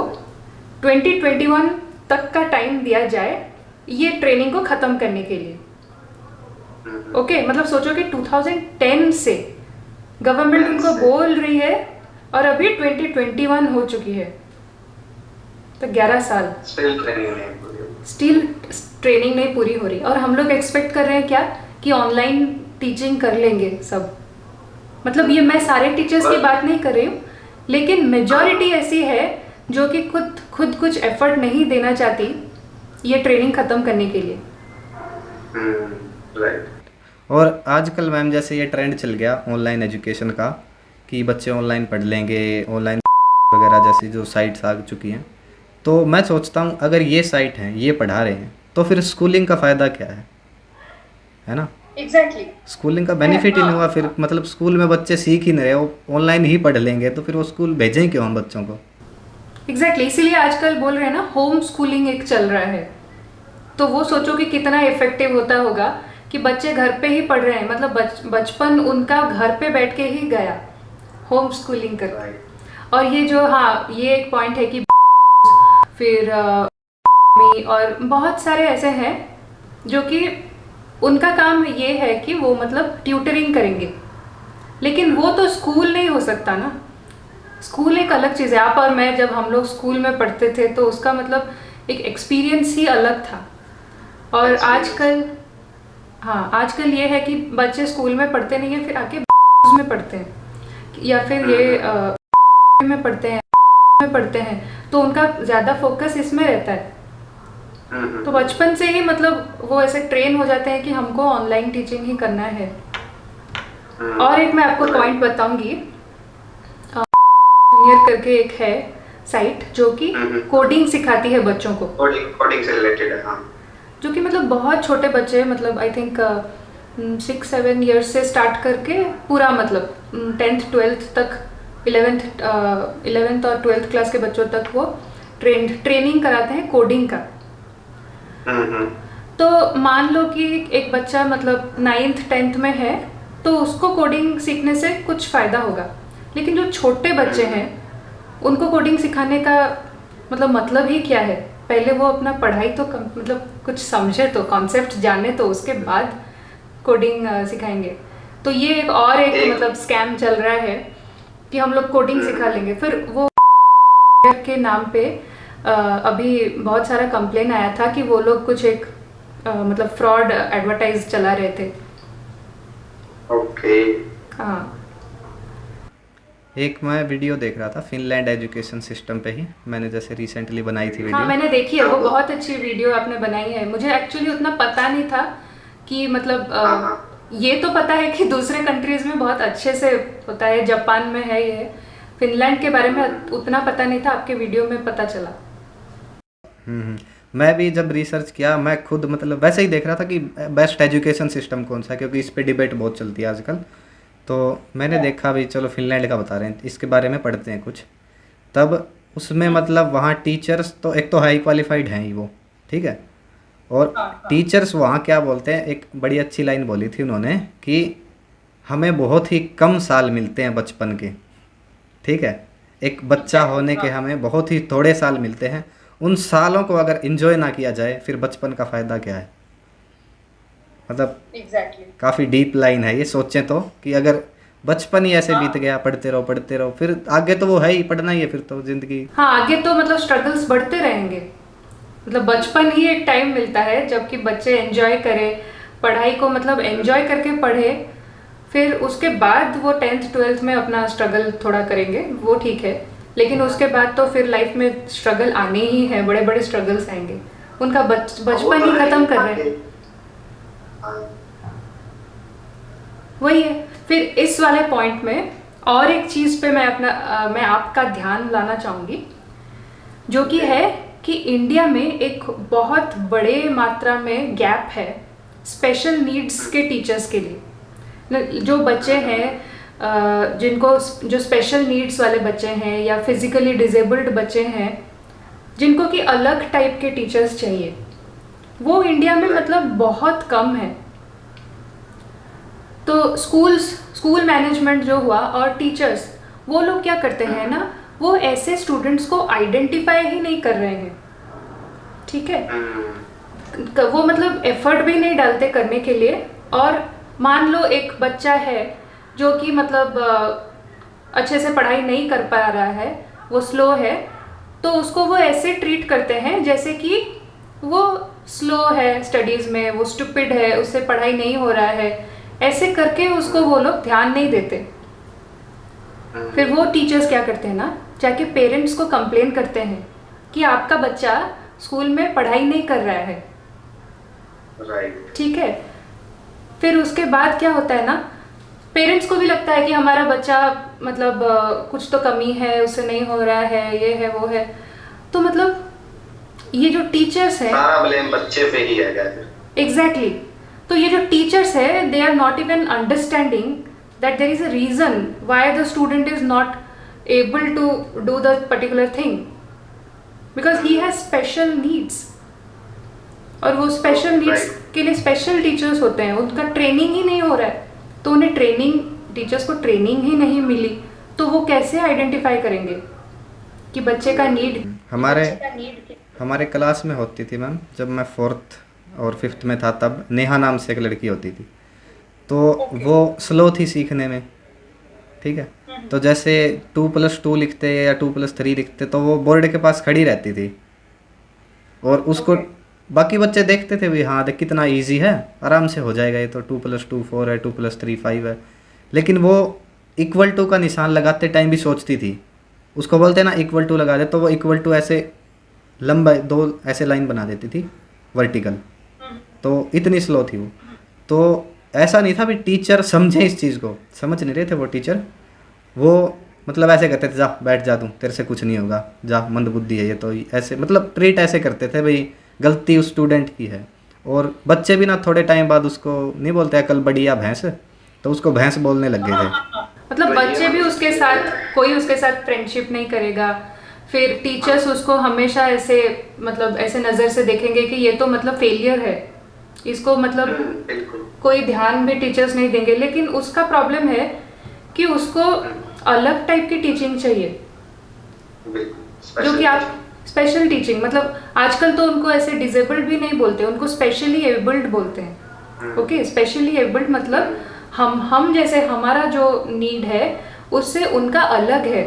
2021 तक का टाइम दिया जाए ये ट्रेनिंग को ख़त्म करने के लिए। ओके, मतलब सोचो कि 2010 से गवर्नमेंट उनको बोल रही है और अभी 2021 हो चुकी है, तो 11 साल स्टिल ट्रेनिंग नहीं पूरी हो रही। और हम लोग एक्सपेक्ट कर रहे हैं क्या कि ऑनलाइन टीचिंग कर लेंगे सब। मतलब ये मैं सारे टीचर्स की बात नहीं कर रही हूँ, लेकिन मेजॉरिटी ऐसी है जो कि खुद कुछ एफर्ट नहीं देना चाहती ये ट्रेनिंग ख़त्म करने के लिए। राइट। और आजकल मैम जैसे ये ट्रेंड चल गया ऑनलाइन एजुकेशन का कि बच्चे ऑनलाइन पढ़ लेंगे, ऑनलाइन वगैरह जैसी जो साइट्स आ चुकी हैं, तो मैं सोचता हूँ अगर ये साइट हैं, ये पढ़ा रहे हैं, तो फिर स्कूलिंग का फ़ायदा क्या है ना? एग्जैक्टली। स्कूलिंग का बेनिफिट ही नहीं हुआ फिर। मतलब स्कूल में बच्चे सीख ही नहीं रहे, वो ऑनलाइन ही पढ़ लेंगे, तो फिर वो स्कूल भेजें क्यों हम बच्चों को? एग्जैक्टली, इसीलिए आजकल बोल रहे हैं ना होम स्कूलिंग एक चल रहा है। तो वो सोचो कि कितना इफेक्टिव होता होगा कि बच्चे घर पे ही पढ़ रहे हैं, मतलब बचपन उनका घर पे बैठ के ही गया होम स्कूलिंग कर। और ये जो ये एक पॉइंट है कि फिर और बहुत सारे ऐसे हैं जो कि उनका काम ये है कि वो मतलब ट्यूटरिंग करेंगे, लेकिन वो तो स्कूल नहीं हो सकता ना। स्कूल एक अलग चीज़ है। आप और मैं जब हम लोग स्कूल में पढ़ते थे तो उसका मतलब एक एक्सपीरियंस ही अलग था। और आजकल ये है कि बच्चे स्कूल में पढ़ते नहीं है, फिर आके में पढ़ते हैं या फिर ये में पढ़ते हैं, तो उनका ज़्यादा फोकस इसमें रहता है। तो बचपन से ही मतलब वो ऐसे ट्रेन हो जाते हैं कि हमको ऑनलाइन टीचिंग ही करना है। और एक मैं आपको पॉइंट बताऊंगी, करके एक है साइट जो कि कोडिंग सिखाती है बच्चों को। कोडिंग से रिलेटेड है, हाँ। जो कि मतलब बहुत छोटे बच्चे, मतलब आई थिंक 6-7 ईयर्स से स्टार्ट करके पूरा मतलब 10th 12th तक, 11th और 12th क्लास के बच्चों तक वो ट्रेनिंग कराते हैं कोडिंग का। तो मान लो कि एक बच्चा मतलब 9th 10th में है तो उसको कोडिंग सीखने से कुछ फ़ायदा होगा, लेकिन जो छोटे बच्चे हैं उनको कोडिंग सिखाने का मतलब ही क्या है? पहले वो अपना पढ़ाई तो मतलब कुछ समझे तो, कॉन्सेप्ट जाने तो, उसके बाद कोडिंग सिखाएंगे। तो ये एक मतलब स्कैम चल रहा है कि हम लोग कोडिंग सिखा लेंगे, फिर वो के नाम पे अभी बहुत सारा कंप्लेन आया था कि वो लोग कुछ एक मतलब फ्रॉड एडवर्टाइज चला रहे थे। ओके। हाँ एक मैं वीडियो देख रहा था फिनलैंड एजुकेशन सिस्टम पे ही, मैंने जैसे रिसेंटली बनाई थी हाँ वीडियो। मैंने देखी है, वो बहुत अच्छी वीडियो आपने बनाई है। मुझे एक्चुअली उतना पता नहीं था कि मतलब ये तो पता है कि दूसरे कंट्रीज में बहुत अच्छे से होता है, जापान में है ये। फिनलैंड के बारे में उतना पता नहीं था, आपके वीडियो में पता चला। मैं भी जब रिसर्च किया, मैं खुद मतलब वैसे ही देख रहा था कि बेस्ट एजुकेशन सिस्टम कौन सा है, क्योंकि इस पे डिबेट बहुत चलती है आजकल। तो मैंने देखा भी चलो फिनलैंड का बता रहे हैं, इसके बारे में पढ़ते हैं कुछ। तब उसमें मतलब वहाँ टीचर्स तो एक तो हाई क्वालिफाइड हैं ही वो, ठीक है। और टीचर्स वहाँ क्या बोलते हैं, एक बड़ी अच्छी लाइन बोली थी उन्होंने कि हमें बहुत ही कम साल मिलते हैं बचपन के, ठीक है। एक बच्चा होने के हमें बहुत ही थोड़े साल मिलते हैं, उन सालों को अगर एंजॉय ना किया जाए फिर बचपन का फ़ायदा क्या है। मतलब काफ़ी डीप लाइन है ये, सोचें तो कि अगर बचपन ही ऐसे बीत गया, पढ़ते रहो फिर आगे तो वो है ही, पढ़ना ही है फिर तो ज़िंदगी। हाँ आगे तो मतलब स्ट्रगल्स बढ़ते रहेंगे। मतलब बचपन ही एक टाइम मिलता है जबकि बच्चे एंजॉय करें पढ़ाई को, मतलब एंजॉय करके पढ़े। फिर उसके बाद वो 10th 12th में अपना स्ट्रगल थोड़ा करेंगे, वो ठीक है। लेकिन उसके बाद तो फिर लाइफ में स्ट्रगल आने ही है, बड़े बड़े स्ट्रगल्स आएंगे। उनका बचपन ही खत्म कर रहे हैं, वही है। फिर इस वाले पॉइंट में और एक चीज़ पे मैं आपका ध्यान लाना चाहूँगी, जो कि है कि इंडिया में एक बहुत बड़े मात्रा में गैप है स्पेशल नीड्स के टीचर्स के लिए। जो बच्चे हैं जिनको जो स्पेशल नीड्स वाले बच्चे हैं या फिजिकली डिजेबल्ड बच्चे हैं, जिनको कि अलग टाइप के टीचर्स चाहिए, वो इंडिया में मतलब बहुत कम है। तो स्कूल मैनेजमेंट जो हुआ और टीचर्स, वो लोग क्या करते हैं ना, वो ऐसे स्टूडेंट्स को आइडेंटिफाई ही नहीं कर रहे हैं, ठीक है। वो मतलब एफर्ट भी नहीं डालते करने के लिए। और मान लो एक बच्चा है जो कि मतलब अच्छे से पढ़ाई नहीं कर पा रहा है, वो स्लो है, तो उसको वो ऐसे ट्रीट करते हैं जैसे कि वो स्लो है स्टडीज़ में, वो स्टूपिड है, उससे पढ़ाई नहीं हो रहा है, ऐसे करके उसको वो लोग ध्यान नहीं देते। फिर वो टीचर्स क्या करते हैं ना, जाके पेरेंट्स को कंप्लेन करते हैं कि आपका बच्चा स्कूल में पढ़ाई नहीं कर रहा है, राइट, ठीक है। फिर उसके बाद क्या होता है ना, पेरेंट्स को भी लगता है कि हमारा बच्चा मतलब कुछ तो कमी है, उससे नहीं हो रहा है, ये है वो है। तो मतलब ये जो टीचर्स हैं, सारा ब्लेम बच्चे पे ही है फिर। एग्जैक्टली। तो ये जो टीचर्स है, they are not even understanding that there is a reason why the student is not able to do the particular thing, because he has special needs. और वो स्पेशल नीड्स के लिए स्पेशल टीचर्स होते हैं, उनका training ही नहीं हो रहा है। तो उन्हें टीचर्स को ट्रेनिंग ही नहीं मिली, तो वो कैसे आइडेंटिफाई करेंगे कि बच्चे का नीड। हमारे क्लास में होती थी मैम, जब मैं 4th और 5th में था, तब नेहा नाम से एक लड़की होती थी। तो वो स्लो थी सीखने में, ठीक है। तो जैसे 2+2 लिखते या 2+3 लिखते, तो वो बोर्ड के पास खड़ी रहती थी और उसको बाकी बच्चे देखते थे भी, हाँ देख कितना इजी है, आराम से हो जाएगा, ये तो 2+2 4 है, 2+3 5 है। लेकिन वो इक्वल टू का निशान लगाते टाइम भी सोचती थी, उसको बोलते ना इक्वल टू लगा दे, तो वो इक्वल टू ऐसे लंबा 2 ऐसे लाइन बना देती थी वर्टिकल। तो इतनी स्लो थी वो। तो ऐसा नहीं था भी टीचर समझे इस चीज़ को, समझ नहीं रहे थे वो टीचर। वो मतलब ऐसे करते थे, जा बैठ जा, तू तेरे से कुछ नहीं होगा, जा मंदबुद्धि है ये, तो ऐसे मतलब ट्रीट ऐसे करते थे भाई, गलती उस स्टूडेंट की है। और बच्चे भी ना थोड़े टाइम बाद उसको नहीं बोलते अकल बड़ी या भैंस, तो उसको भैंस बोलने लग गए थे। मतलब बच्चे भी उसके साथ, कोई उसके साथ फ्रेंडशिप नहीं करेगा। फिर टीचर्स उसको हमेशा ऐसे मतलब ऐसे नज़र से देखेंगे कि ये तो मतलब फेलियर है, इसको मतलब कोई ध्यान भी टीचर्स नहीं देंगे। लेकिन उसका प्रॉब्लम है कि उसको अलग टाइप की टीचिंग चाहिए, जो कि आप स्पेशल टीचिंग, मतलब आजकल तो उनको ऐसे डिसेबल्ड भी नहीं बोलते, उनको स्पेशली एबल्ड बोलते हैं। ओके, स्पेशली एबल्ड मतलब हम जैसे हमारा जो नीड है उससे उनका अलग है।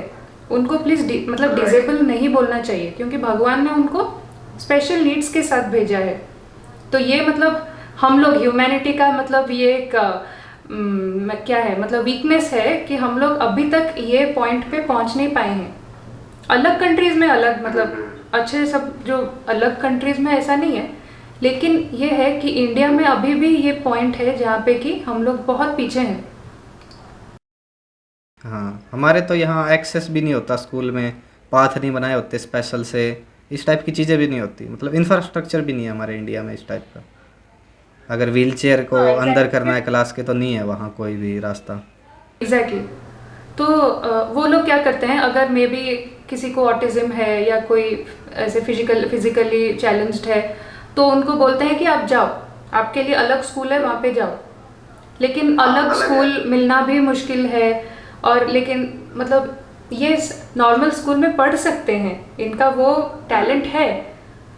उनको प्लीज़ मतलब डिसेबल नहीं बोलना चाहिए, क्योंकि भगवान ने उनको स्पेशल नीड्स के साथ भेजा है। तो ये मतलब हम लोग ह्यूमैनिटी का मतलब ये एक क्या है, मतलब वीकनेस है कि हम लोग अभी तक ये पॉइंट पे पहुंच नहीं पाए हैं। अलग कंट्रीज में अलग मतलब अच्छे सब, जो अलग कंट्रीज में ऐसा नहीं है, लेकिन ये है कि इंडिया में अभी भी ये पॉइंट है जहाँ पे कि हम लोग बहुत पीछे हैं। हाँ, हमारे तो यहाँ एक्सेस भी नहीं होता स्कूल में, पाथ नहीं बनाए होते स्पेशल से, इस टाइप की चीज़ें भी नहीं होती, मतलब इंफ्रास्ट्रक्चर भी नहीं है हमारे इंडिया में इस टाइप का। अगर व्हील चेयर को हाँ अंदर एग्जैक्टली। करना है क्लास के तो नहीं है वहाँ कोई भी रास्ता। एग्जैक्टली। तो वो लोग क्या करते हैं, अगर मे बी किसी को ऑटिज्म है या कोई ऐसे फिजिकली चैलेंज्ड है, तो उनको बोलते हैं कि आप जाओ, आपके लिए अलग स्कूल है, वहाँ पे जाओ। लेकिन हाँ अलग अलग है। स्कूल मिलना भी मुश्किल है। और लेकिन मतलब ये नॉर्मल स्कूल में पढ़ सकते हैं, इनका वो टैलेंट है,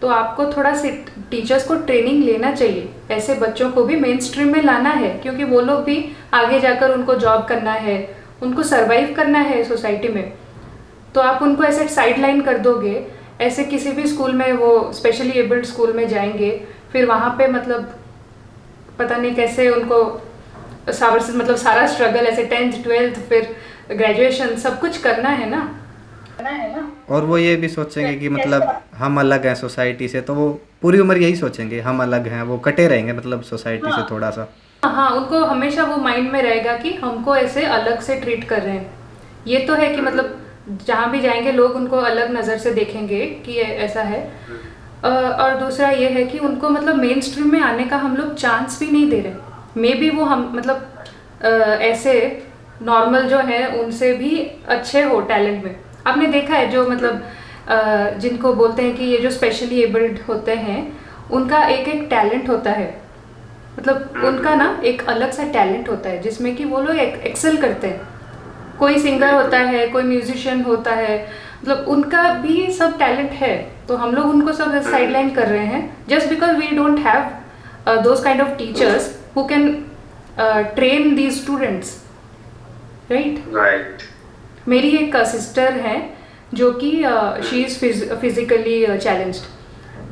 तो आपको थोड़ा सी टीचर्स को ट्रेनिंग लेना चाहिए, ऐसे बच्चों को भी मेन स्ट्रीम में लाना है, क्योंकि वो लोग भी आगे जाकर उनको जॉब करना है, उनको सरवाइव करना है सोसाइटी में। तो आप उनको ऐसे साइड लाइन कर दोगे, ऐसे किसी भी स्कूल में वो स्पेशली एबल्ड स्कूल में जाएंगे, फिर वहाँ पे मतलब पता नहीं कैसे उनको मतलब सारा स्ट्रगल ऐसे 10th 12th फिर ग्रेजुएशन सब कुछ करना है ना। और वो ये भी सोचेंगे कि मतलब हम अलग हैं सोसाइटी से, तो वो पूरी उम्र यही सोचेंगे हम अलग हैं, वो कटे रहेंगे मतलब सोसाइटी से थोड़ा सा। हाँ, उनको हमेशा वो माइंड में रहेगा कि हमको ऐसे अलग से ट्रीट कर रहे हैं। ये तो है कि मतलब जहाँ भी जाएंगे लोग उनको अलग नज़र से देखेंगे कि ये ऐसा है। और दूसरा ये है कि उनको मतलब मेन स्ट्रीम में आने का हम लोग चांस भी नहीं दे रहे। मे बी वो हम मतलब ऐसे नॉर्मल जो है उनसे भी अच्छे हो टैलेंट में। आपने देखा है जो मतलब जिनको बोलते हैं कि ये जो स्पेशली एबल्ड होते हैं, उनका एक एक टैलेंट होता है, मतलब उनका ना एक अलग सा टैलेंट होता है जिसमें कि वो लोग एक्सेल करते हैं। कोई सिंगर होता है, कोई म्यूजिशियन होता है, मतलब उनका भी सब टैलेंट है। तो हम लोग उनको सब साइडलाइन कर रहे हैं just because we don't have those kind of teachers who can train these students, right. Right. मेरी एक सिस्टर है जो कि शी इज़ फिजिकली चैलेंज्ड,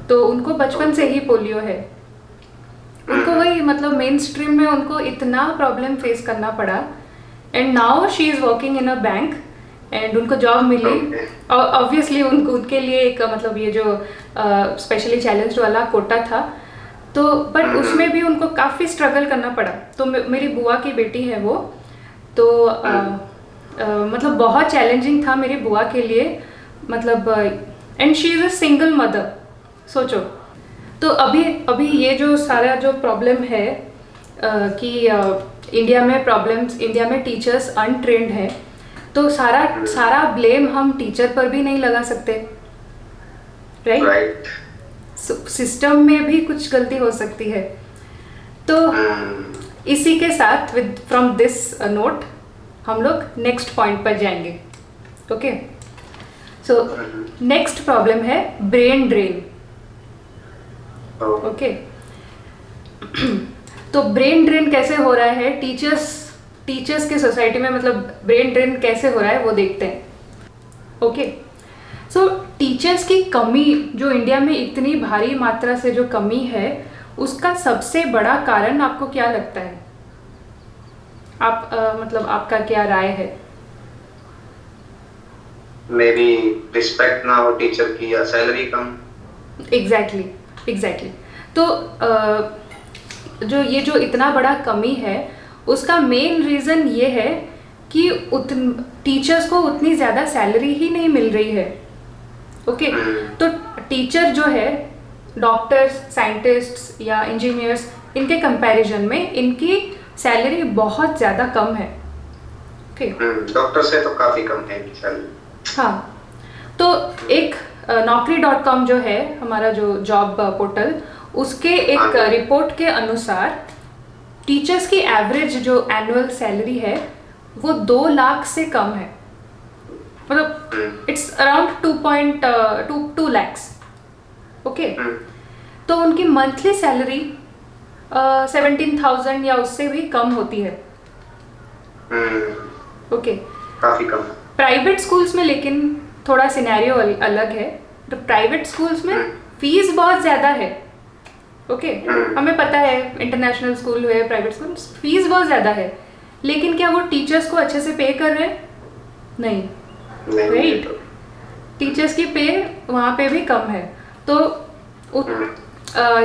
तो उनको बचपन से ही पोलियो है। उनको वही मतलब मेन स्ट्रीम में उनको इतना प्रॉब्लम फेस करना पड़ा, and now she is working in a bank and उनको जॉब मिली। और ऑब्वियसली उनके लिए एक मतलब ये जो स्पेशली चैलेंज्ड वाला कोटा था, तो बट उसमें भी उनको काफ़ी स्ट्रगल करना पड़ा। तो मेरी बुआ की बेटी है वो, तो मतलब बहुत चैलेंजिंग था मेरी बुआ के लिए, मतलब and she is a single mother, सोचो। तो अभी ये जो सारा जो प्रॉब्लम है कि इंडिया में टीचर्स अनट्रेंड है, तो सारा ब्लेम हम टीचर पर भी नहीं लगा सकते, राइट। सिस्टम में भी कुछ गलती हो सकती है। तो इसी के साथ विद फ्रॉम दिस नोट हम लोग नेक्स्ट पॉइंट पर जाएंगे। ओके, सो नेक्स्ट प्रॉब्लम है ब्रेन ड्रेन। ओके, तो ब्रेन ड्रेन कैसे हो रहा है टीचर्स के सोसाइटी में, मतलब ब्रेन ड्रेन कैसे हो रहा है वो देखते हैं। ओके, सो टीचर्स की कमी जो इंडिया में इतनी भारी मात्रा से जो कमी है, उसका सबसे बड़ा कारण आपको क्या लगता है? आप मतलब आपका क्या राय है? मेरी रिस्पेक्ट ना हो टीचर की या सैलरी कम। एग्जैक्टली। तो जो इतना बड़ा कमी है, उसका मेन रीज़न ये है कि टीचर्स को उतनी ज़्यादा सैलरी ही नहीं मिल रही है। ओके, तो टीचर जो है डॉक्टर्स, साइंटिस्ट्स या इंजीनियर्स, इनके कंपैरिजन में इनकी सैलरी बहुत ज़्यादा कम है। ओके, डॉक्टर से तो काफ़ी कम है इनकी सैलरी। हाँ, तो एक naukri.com जो है हमारा जो जॉब पोर्टल, उसके एक रिपोर्ट के अनुसार टीचर्स की एवरेज जो एनुअल सैलरी है वो 2 लाख से कम है, मतलब इट्स अराउंड 2.2 lakhs। ओके, तो उनकी मंथली सैलरी 17,000 या उससे भी कम होती है। ओके, काफ़ी कम। प्राइवेट स्कूल्स में लेकिन थोड़ा सिनेरियो अलग है। तो प्राइवेट स्कूल्स में फीस बहुत ज़्यादा है। ओके, हमें पता है इंटरनेशनल स्कूल है, प्राइवेट स्कूल, फीस बहुत ज़्यादा है, लेकिन क्या वो टीचर्स को अच्छे से पे कर रहे हैं? नहीं, राइट। टीचर्स की पे वहाँ पे भी कम है। तो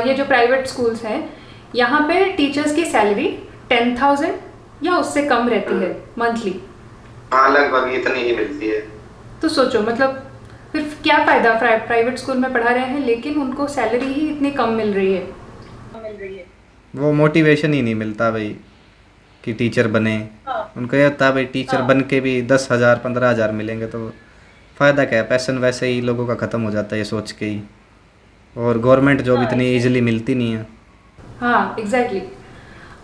ये जो प्राइवेट स्कूल्स हैं, यहाँ पे टीचर्स की सैलरी 10,000 या उससे कम रहती है मंथली। हाँ, लगभग इतनी ही मिलती है। तो सोचो, मतलब फिर क्या फ़ायदा, प्राइवेट स्कूल में पढ़ा रहे हैं लेकिन उनको सैलरी ही इतनी कम मिल रही है। वो मोटिवेशन ही नहीं मिलता भाई कि टीचर बने। उनको ये होता है भाई टीचर बन के भी 10,000 15,000 मिलेंगे तो फ़ायदा क्या है। पैशन वैसे ही लोगों का ख़त्म हो जाता है ये सोच के ही, और गवर्नमेंट जॉब इतनी इजीली मिलती नहीं है। हाँ, एग्जैक्टली।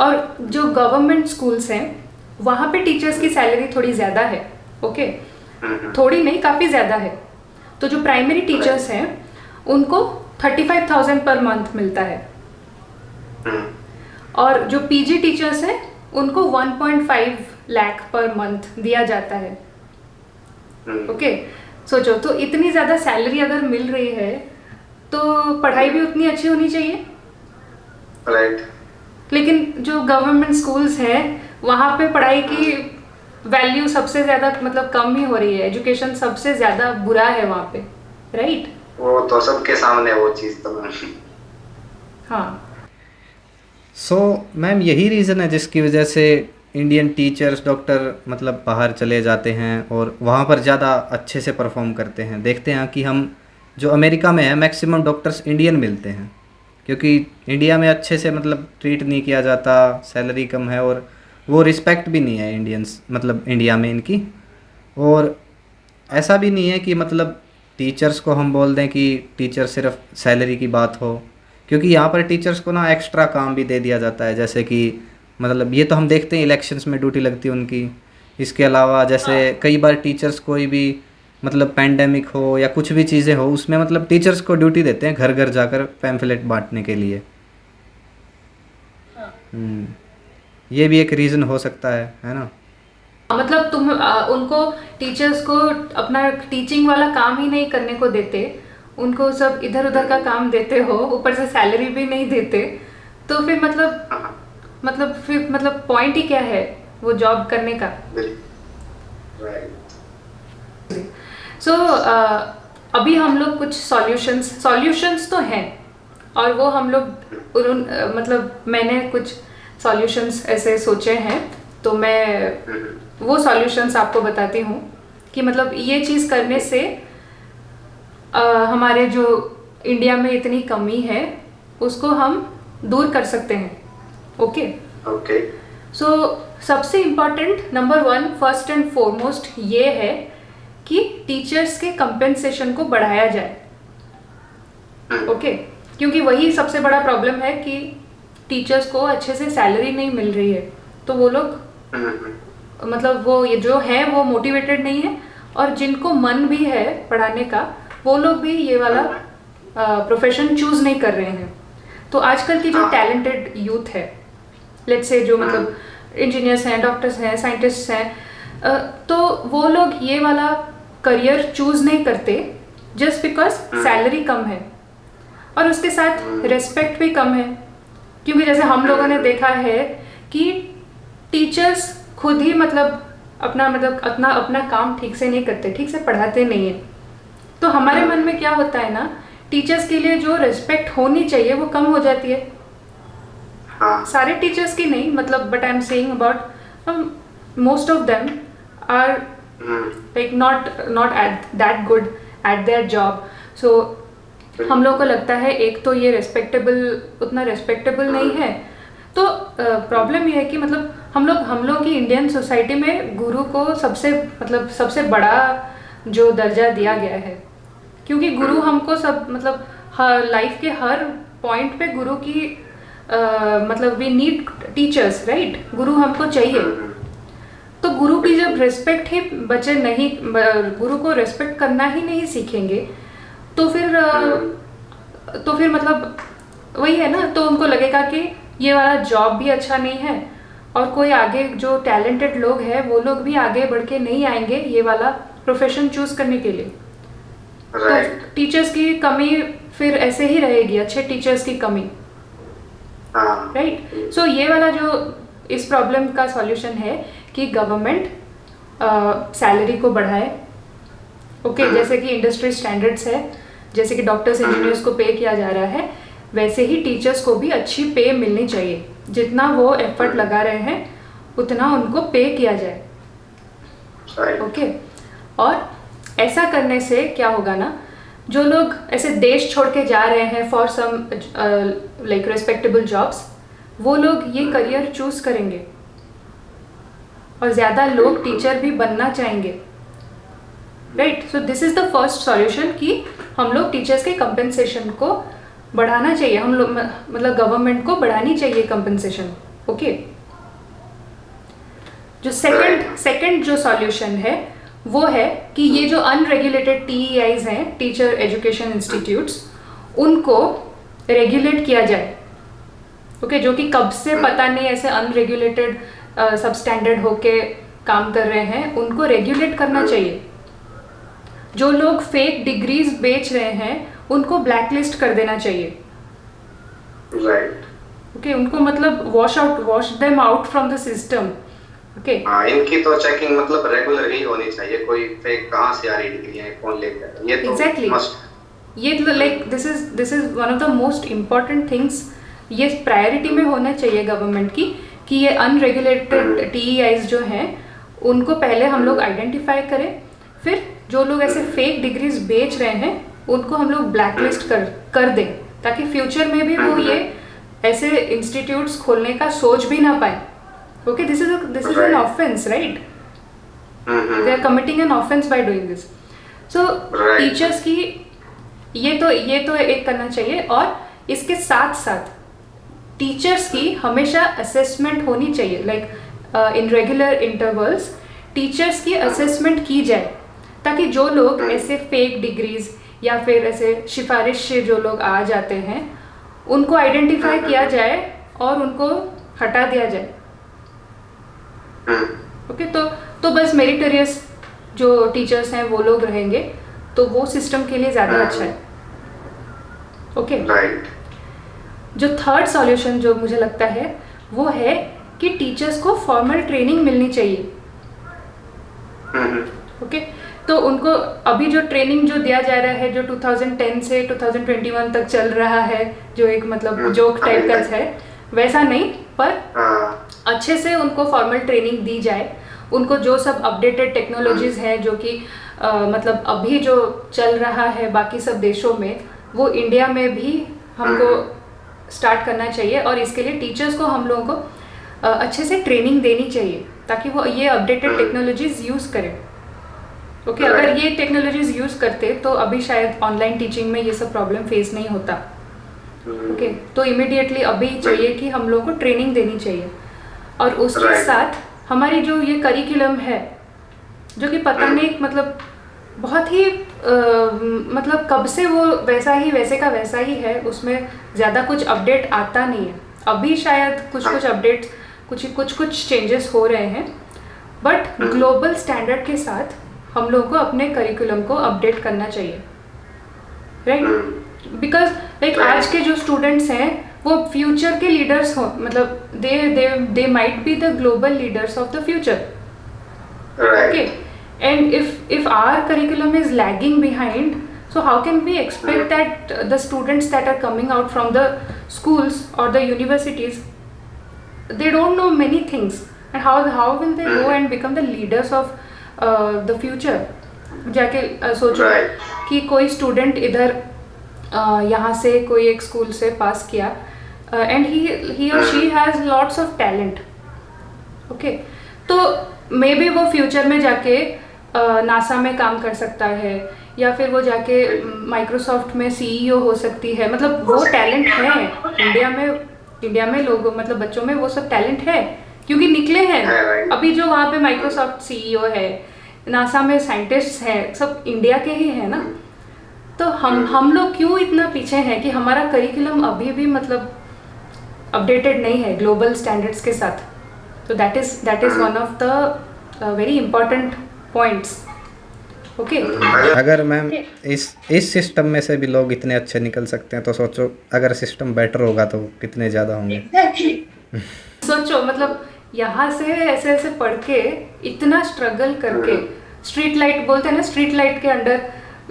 और जो गवर्नमेंट स्कूल्स हैं वहाँ पे टीचर्स की सैलरी थोड़ी ज़्यादा है। ओके, थोड़ी नहीं, काफ़ी ज़्यादा है। तो जो प्राइमरी टीचर्स हैं उनको 35,000 पर मंथ मिलता है, और जो पीजी टीचर्स हैं उनको 1.5 लाख पर मंथ दिया जाता है। ओके, सोचो, तो इतनी ज़्यादा सैलरी अगर मिल रही है तो पढ़ाई भी उतनी अच्छी होनी चाहिए। राइट। लेकिन जो गवर्नमेंट स्कूल्स हैं वहाँ पे पढ़ाई की वैल्यू सबसे ज़्यादा मतलब कम ही हो रही है, एजुकेशन सबसे ज़्यादा बुरा है वहाँ पे, राइट। वो तो सबके सामने वो चीज़ तो हाँ। सो मैम यही रीज़न है जिसकी वजह से इंडियन टीचर्स डॉक्टर मतलब बाहर चले जाते हैं और वहाँ पर ज़्यादा अच्छे से परफॉर्म करते हैं। देखते हैं कि हम जो अमेरिका में है मैक्सिमम डॉक्टर्स इंडियन मिलते हैं, क्योंकि इंडिया में अच्छे से मतलब ट्रीट नहीं किया जाता, सैलरी कम है और वो रिस्पेक्ट भी नहीं है इंडियंस मतलब इंडिया में इनकी। और ऐसा भी नहीं है कि मतलब टीचर्स को हम बोल दें कि टीचर सिर्फ सैलरी की बात हो, क्योंकि यहाँ पर टीचर्स को ना एक्स्ट्रा काम भी दे दिया जाता है। जैसे कि मतलब ये तो हम देखते हैं इलेक्शंस में ड्यूटी लगती है उनकी। इसके अलावा जैसे कई बार टीचर्स कोई भी मतलब पैंडेमिक हो या कुछ भी चीज़ें हो उसमें मतलब टीचर्स को ड्यूटी देते हैं घर घर जाकर पैम्फलेट बांटने के लिए। ये भी एक रीज़न हो सकता है ना। मतलब तुम उनको टीचर्स को अपना टीचिंग वाला काम ही नहीं करने को देते, उनको सब इधर उधर का काम देते हो, ऊपर से सैलरी भी नहीं देते, तो फिर मतलब पॉइंट ही क्या है वो जॉब करने का। सो अभी हम लोग कुछ सॉल्यूशंस तो हैं, और वो हम लोग मतलब मैंने कुछ सॉल्यूशंस ऐसे सोचे हैं, तो मैं वो सॉल्यूशंस आपको बताती हूँ कि मतलब ये चीज़ करने से हमारे जो इंडिया में इतनी कमी है उसको हम दूर कर सकते हैं। ओके, सो सबसे important number 1 first and foremost ये है कि टीचर्स के कंपेंसेशन को बढ़ाया जाए। ओके, क्योंकि वही सबसे बड़ा प्रॉब्लम है कि टीचर्स को अच्छे से सैलरी नहीं मिल रही है, तो वो लोग मतलब वो ये जो है वो मोटिवेटेड नहीं है, और जिनको मन भी है पढ़ाने का वो लोग भी ये वाला प्रोफेशन चूज नहीं कर रहे हैं। तो आजकल की जो टैलेंटेड यूथ है, लेट्स से जो मतलब इंजीनियर्स हैं, डॉक्टर्स हैं, साइंटिस्ट्स हैं, तो वो लोग ये वाला करियर चूज नहीं करते जस्ट बिकॉज सैलरी कम है, और उसके साथ रेस्पेक्ट भी कम है। क्योंकि जैसे हम लोगों ने देखा है कि टीचर्स खुद ही मतलब अपना काम ठीक से नहीं करते, ठीक से पढ़ाते नहीं है। तो हमारे मन में क्या होता है ना, टीचर्स के लिए जो रेस्पेक्ट होनी चाहिए वो कम हो जाती है। सारे टीचर्स की नहीं, मतलब but I am saying about most of them are like not at that good at their job. सो हम लोग को लगता है एक तो ये उतना रेस्पेक्टेबल नहीं है। तो प्रॉब्लम ये है कि मतलब हम लोग की इंडियन सोसाइटी में गुरु को सबसे बड़ा जो दर्जा दिया गया है, क्योंकि गुरु हमको सब मतलब लाइफ के हर पॉइंट पे गुरु की मतलब वी नीड टीचर्स, राइट। गुरु हमको चाहिए। तो गुरु की जब रेस्पेक्ट ही बच्चे नहीं, गुरु को रेस्पेक्ट करना ही नहीं सीखेंगे, तो फिर मतलब वही है ना, तो उनको लगेगा कि ये वाला जॉब भी अच्छा नहीं है, और कोई आगे जो टैलेंटेड लोग हैं वो लोग भी आगे बढ़ के नहीं आएंगे ये वाला प्रोफेशन चूज करने के लिए। राइट। तो टीचर्स की कमी फिर ऐसे ही रहेगी, अच्छे टीचर्स की कमी, हाँ। राइट। सो ये वाला जो इस प्रॉब्लम का सॉल्यूशन है कि गवर्नमेंट सैलरी को बढ़ाए, ओके, जैसे कि इंडस्ट्री स्टैंडर्ड्स है, जैसे कि डॉक्टर्स इंजीनियर्स को पे किया जा रहा है, वैसे ही टीचर्स को भी अच्छी पे मिलनी चाहिए। जितना वो एफर्ट लगा रहे हैं उतना उनको पे किया जाए, राइट। ओके। और ऐसा करने से क्या होगा ना, जो लोग ऐसे देश छोड़ के जा रहे हैं for some like respectable jobs, वो लोग ये करियर चूज करेंगे और ज़्यादा लोग टीचर भी बनना चाहेंगे, right. So this is the first solution कि हम लोग टीचर्स के कंपेंसेशन को बढ़ाना चाहिए, हम लोग मतलब गवर्नमेंट को बढ़ानी चाहिए कंपेंसेशन, ओके। जो सेकंड जो सॉल्यूशन है वो है कि ये जो अनरेगुलेटेड TEIs हैं, टीचर एजुकेशन इंस्टीट्यूट्स, उनको रेगुलेट किया जाए, ओके। जो कि कब से पता नहीं ऐसे अनरेगुलेटेड सब स्टैंडर्ड होके काम कर रहे हैं, उनको रेगुलेट करना चाहिए। जो लोग फेक डिग्रीज बेच रहे हैं उनको ब्लैकलिस्ट कर देना चाहिए, राइट। ओके। उनको मतलब wash them out from the system, okay. हाँ, इनकी तो चेकिंग मतलब रेगुलर ही होनी चाहिए। कोई फेक कहाँ से आ रही डिग्रियां, कौन लेकर आ रहा है, ये तो एग्जैक्टली मस्ट। ये like this is one of the most important things. ये प्रायोरिटी में होना चाहिए गवर्नमेंट की कि ये अनरेगुलेटेड TEIs जो हैं उनको पहले हम लोग आइडेंटिफाई करें, फिर जो लोग ऐसे फेक डिग्रीज बेच रहे हैं उनको हम लोग ब्लैकलिस्ट कर दें, ताकि फ्यूचर में भी वो ये ऐसे इंस्टीट्यूट्स खोलने का सोच भी ना पाए, okay. This is an offence, right. They are committing an offence by doing this. So teachers की ये तो एक करना चाहिए, और इसके साथ साथ टीचर्स की हमेशा असेसमेंट होनी चाहिए, like in regular intervals teachers की असेसमेंट की जाए, ताकि जो लोग ऐसे फेक डिग्रीज या फिर ऐसे सिफारिश से जो लोग आ जाते हैं उनको आइडेंटिफाई किया जाए और उनको हटा दिया जाए, ओके। तो बस मेरिटोरियस जो टीचर्स हैं वो लोग रहेंगे, तो वो सिस्टम के लिए ज़्यादा अच्छा है, ओके। राइट। जो थर्ड सॉल्यूशन जो मुझे लगता है वो है कि टीचर्स को फॉर्मल ट्रेनिंग मिलनी चाहिए, ओके। तो उनको अभी जो ट्रेनिंग जो दिया जा रहा है, जो 2010 से 2021 तक चल रहा है, जो एक मतलब जोक टाइप का है, वैसा नहीं, पर अच्छे से उनको फॉर्मल ट्रेनिंग दी जाए। उनको जो सब अपडेटेड टेक्नोलॉजीज है जो कि मतलब अभी जो चल रहा है बाकी सब देशों में, वो इंडिया में भी हमको स्टार्ट करना चाहिए, और इसके लिए टीचर्स को हम लोगों को अच्छे से ट्रेनिंग देनी चाहिए ताकि वो ये अपडेटेड टेक्नोलॉजीज यूज़ करें, ओके। अगर ये टेक्नोलॉजीज यूज़ करते तो अभी शायद ऑनलाइन टीचिंग में ये सब प्रॉब्लम फेस नहीं होता, ओके। तो इमिडिएटली अभी चाहिए कि हम लोगों को ट्रेनिंग देनी चाहिए, और उसके साथ हमारी जो ये करिकुलम है जो कि पता नहीं मतलब बहुत ही मतलब कब से वो वैसे का वैसा ही है, उसमें ज़्यादा कुछ अपडेट आता नहीं है। अभी शायद कुछ अपडेट्स कुछ चेंजेस हो रहे हैं, बट ग्लोबल स्टैंडर्ड के साथ हम लोगों को अपने करिकुलम को अपडेट करना चाहिए, राइट। बिकॉज लाइक आज के जो स्टूडेंट्स हैं वो फ्यूचर के लीडर्स हो, मतलब they might be the global leaders of the future, okay. And if our curriculum is lagging behind, so how can we expect that the students that are coming out from the schools or the universities, they don't know many things, and how will they go and become the leaders of the future? जाके सोचो कि कोई student इधर यहाँ से कोई एक school से पास किया, and he or she has lots of talent, okay, तो मे बी वो फ्यूचर में जाके नासा में काम कर सकता है, या फिर वो जाके माइक्रोसॉफ्ट में CEO हो सकती है। मतलब वो टैलेंट है इंडिया में लोगों मतलब बच्चों में वो सब टैलेंट है, क्योंकि निकले हैं अभी जो वहाँ पे माइक्रोसॉफ्ट CEO है, नासा में साइंटिस्ट हैं, सब इंडिया के ही है ना। तो हम लोग क्यों इतना पीछे हैं कि हमारा करिकुलम अभी भी मतलब अपडेटेड नहीं है ग्लोबल स्टैंडर्ड्स के साथ, तो that is one of the very important points. Okay. अगर मैम इस सिस्टम में से भी लोग इतने अच्छे निकल सकते हैं तो सोचो अगर सिस्टम बेटर होगा तो कितने ज़्यादा होंगे. सोचो मतलब यहाँ से ऐसे ऐसे पढ़ के इतना स्ट्रगल करके स्ट्रीट लाइट बोलते हैं ना, स्ट्रीट लाइट के अंडर,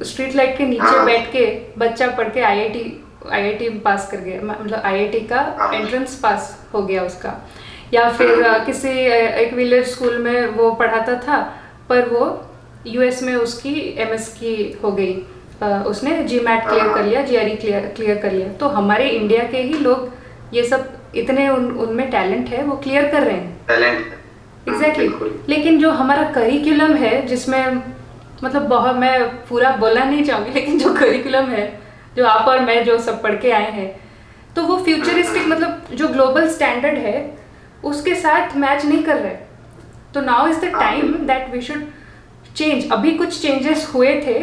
स्ट्रीट लाइट के नीचे बैठ के बच्चा पढ़ के आईआईटी पास कर गया, मतलब आईआईटी का एंट्रेंस पास हो गया उसका. या फिर किसी एक विलेज स्कूल में वो पढ़ाता था पर वो यूएस में उसकी एमएस की हो गई, उसने जीमैट क्लियर कर लिया, जीआरई क्लियर कर लिया. तो हमारे इंडिया के ही लोग ये सब इतने उनमें टैलेंट है, वो क्लियर कर रहे हैं. Talent exactly. लेकिन जो हमारा करिकुलम है जिसमें मतलब बहुत, मैं पूरा बोलना नहीं चाहूँगी, लेकिन जो करिकुलम है जो आप और मैं जो सब पढ़ के आए हैं, तो वो फ्यूचरिस्टिक मतलब जो ग्लोबल स्टैंडर्ड है उसके साथ मैच नहीं कर रहे. तो now is the time that we should change. अभी कुछ चेंजेस हुए थे,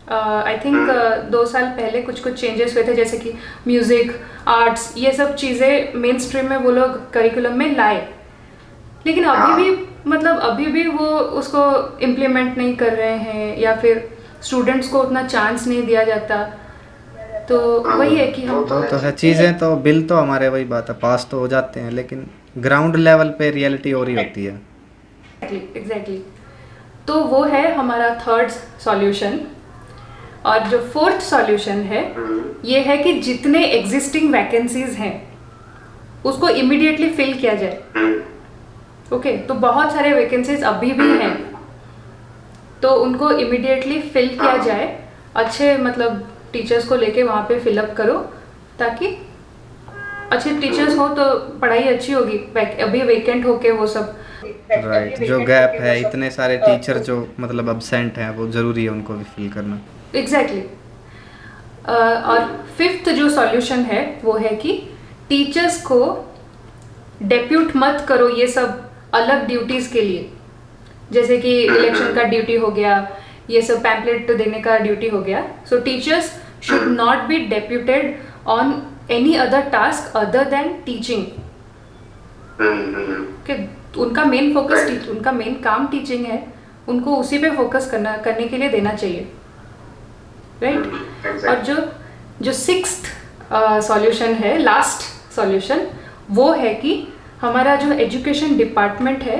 आई थिंक 2 साल पहले कुछ चेंजेस हुए थे, जैसे कि म्यूज़िक, आर्ट्स, ये सब चीज़ें मेन स्ट्रीम में वो लोग करिकुलम में लाए. लेकिन अभी भी वो उसको इम्प्लीमेंट नहीं कर रहे हैं, या फिर स्टूडेंट्स को उतना चांस नहीं दिया जाता. तो वही है कि हम तो है चीज़ें, तो बिल तो हमारे वही बात है, पास तो हो जाते हैं लेकिन ग्राउंड लेवल पे रियलिटी और ही होती है. एग्जैक्टली. तो वो है हमारा थर्ड सॉल्यूशन. और जो फोर्थ सॉल्यूशन है ये है कि जितने एग्जिस्टिंग वैकेंसीज हैं उसको इमिडिएटली फिल किया जाए. ओके. तो बहुत सारे वैकेंसीज अभी भी हैं, तो उनको इमिडिएटली फिल किया जाए. अच्छे मतलब टीचर्स को लेके वहाँ पे फिलअप करो, ताकि अच्छे टीचर्स हो तो पढ़ाई अच्छी होगी. अभी वेकेंट होके वो सब राइट. जो गैप है, इतने सारे टीचर जो मतलब अब्सेंट हैं, वो ज़रूरी है उनको भी फिल करना. एग्जैक्टली. और फिफ्थ जो सॉल्यूशन है वो है कि टीचर्स को डेप्यूट मत करो ये सब अलग ड्यूटीज़ के लिए, जैसे कि इलेक्शन का ड्यूटी हो गया, ये सब पैम्पलेट देने का ड्यूटी हो गया. सो teachers should not be deputed on any other task other than teaching. उनका मेन फोकस, उनका मेन काम टीचिंग है, उनको उसी पे फोकस करने के लिए देना चाहिए. राइट. और जो सिक्स्थ सॉल्यूशन है, लास्ट सॉल्यूशन, वो है कि हमारा जो एजुकेशन डिपार्टमेंट है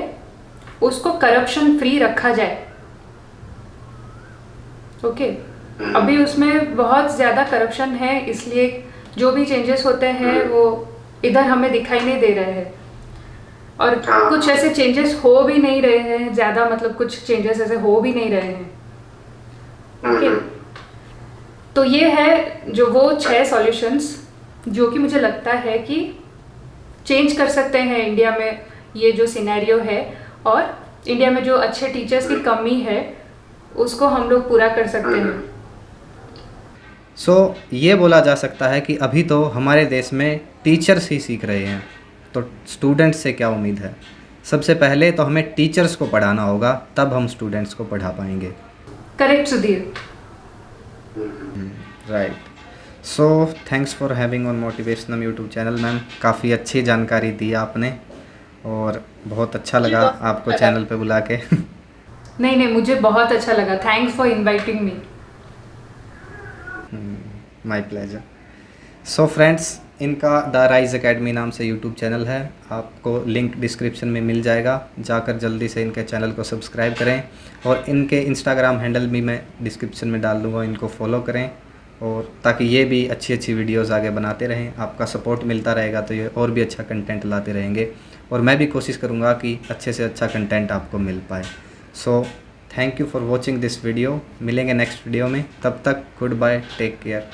उसको करप्शन फ्री रखा जाए. ओके. अभी उसमें बहुत ज़्यादा करप्शन है, इसलिए जो भी चेंजेस होते हैं वो इधर हमें दिखाई नहीं दे रहे हैं. और कुछ ऐसे चेंजेस हो भी नहीं रहे हैं ज़्यादा, मतलब कुछ चेंजेस ऐसे हो भी नहीं रहे हैं. ओके. तो ये है जो वो 6 सॉल्यूशंस जो कि मुझे लगता है कि चेंज कर सकते हैं इंडिया में ये जो सिनेरियो है, और इंडिया में जो अच्छे टीचर्स की कमी है उसको हम लोग पूरा कर सकते हैं. सो ये बोला जा सकता है कि अभी तो हमारे देश में टीचर्स ही सीख रहे हैं, तो स्टूडेंट्स से क्या उम्मीद है. सबसे पहले तो हमें टीचर्स को पढ़ाना होगा, तब हम स्टूडेंट्स को पढ़ा पाएंगे. Correct Sudhir. Right. So thanks for having on motivational YouTube channel. Ma'am काफ़ी अच्छी जानकारी दी आपने और बहुत अच्छा लगा आपको चैनल पे बुला के. नहीं, मुझे बहुत अच्छा लगा. Thanks for inviting me. My pleasure. So friends, इनका द राइज एकेडमी नाम से यूट्यूब चैनल है, आपको लिंक डिस्क्रिप्शन में मिल जाएगा. जाकर जल्दी से इनके चैनल को सब्सक्राइब करें, और इनके इंस्टाग्राम हैंडल भी मैं डिस्क्रिप्शन में डाल दूँगा, इनको फॉलो करें, और ताकि ये भी अच्छी अच्छी वीडियोज़ आगे बनाते रहें. आपका सपोर्ट मिलता रहेगा तो ये और भी अच्छा कंटेंट लाते रहेंगे, और मैं भी कोशिश करूँगा कि अच्छे से अच्छा कंटेंट आपको मिल पाए. So thank you for watching this video. मिलेंगे नेक्स्ट वीडियो में, तब तक गुड बाय, टेक केयर.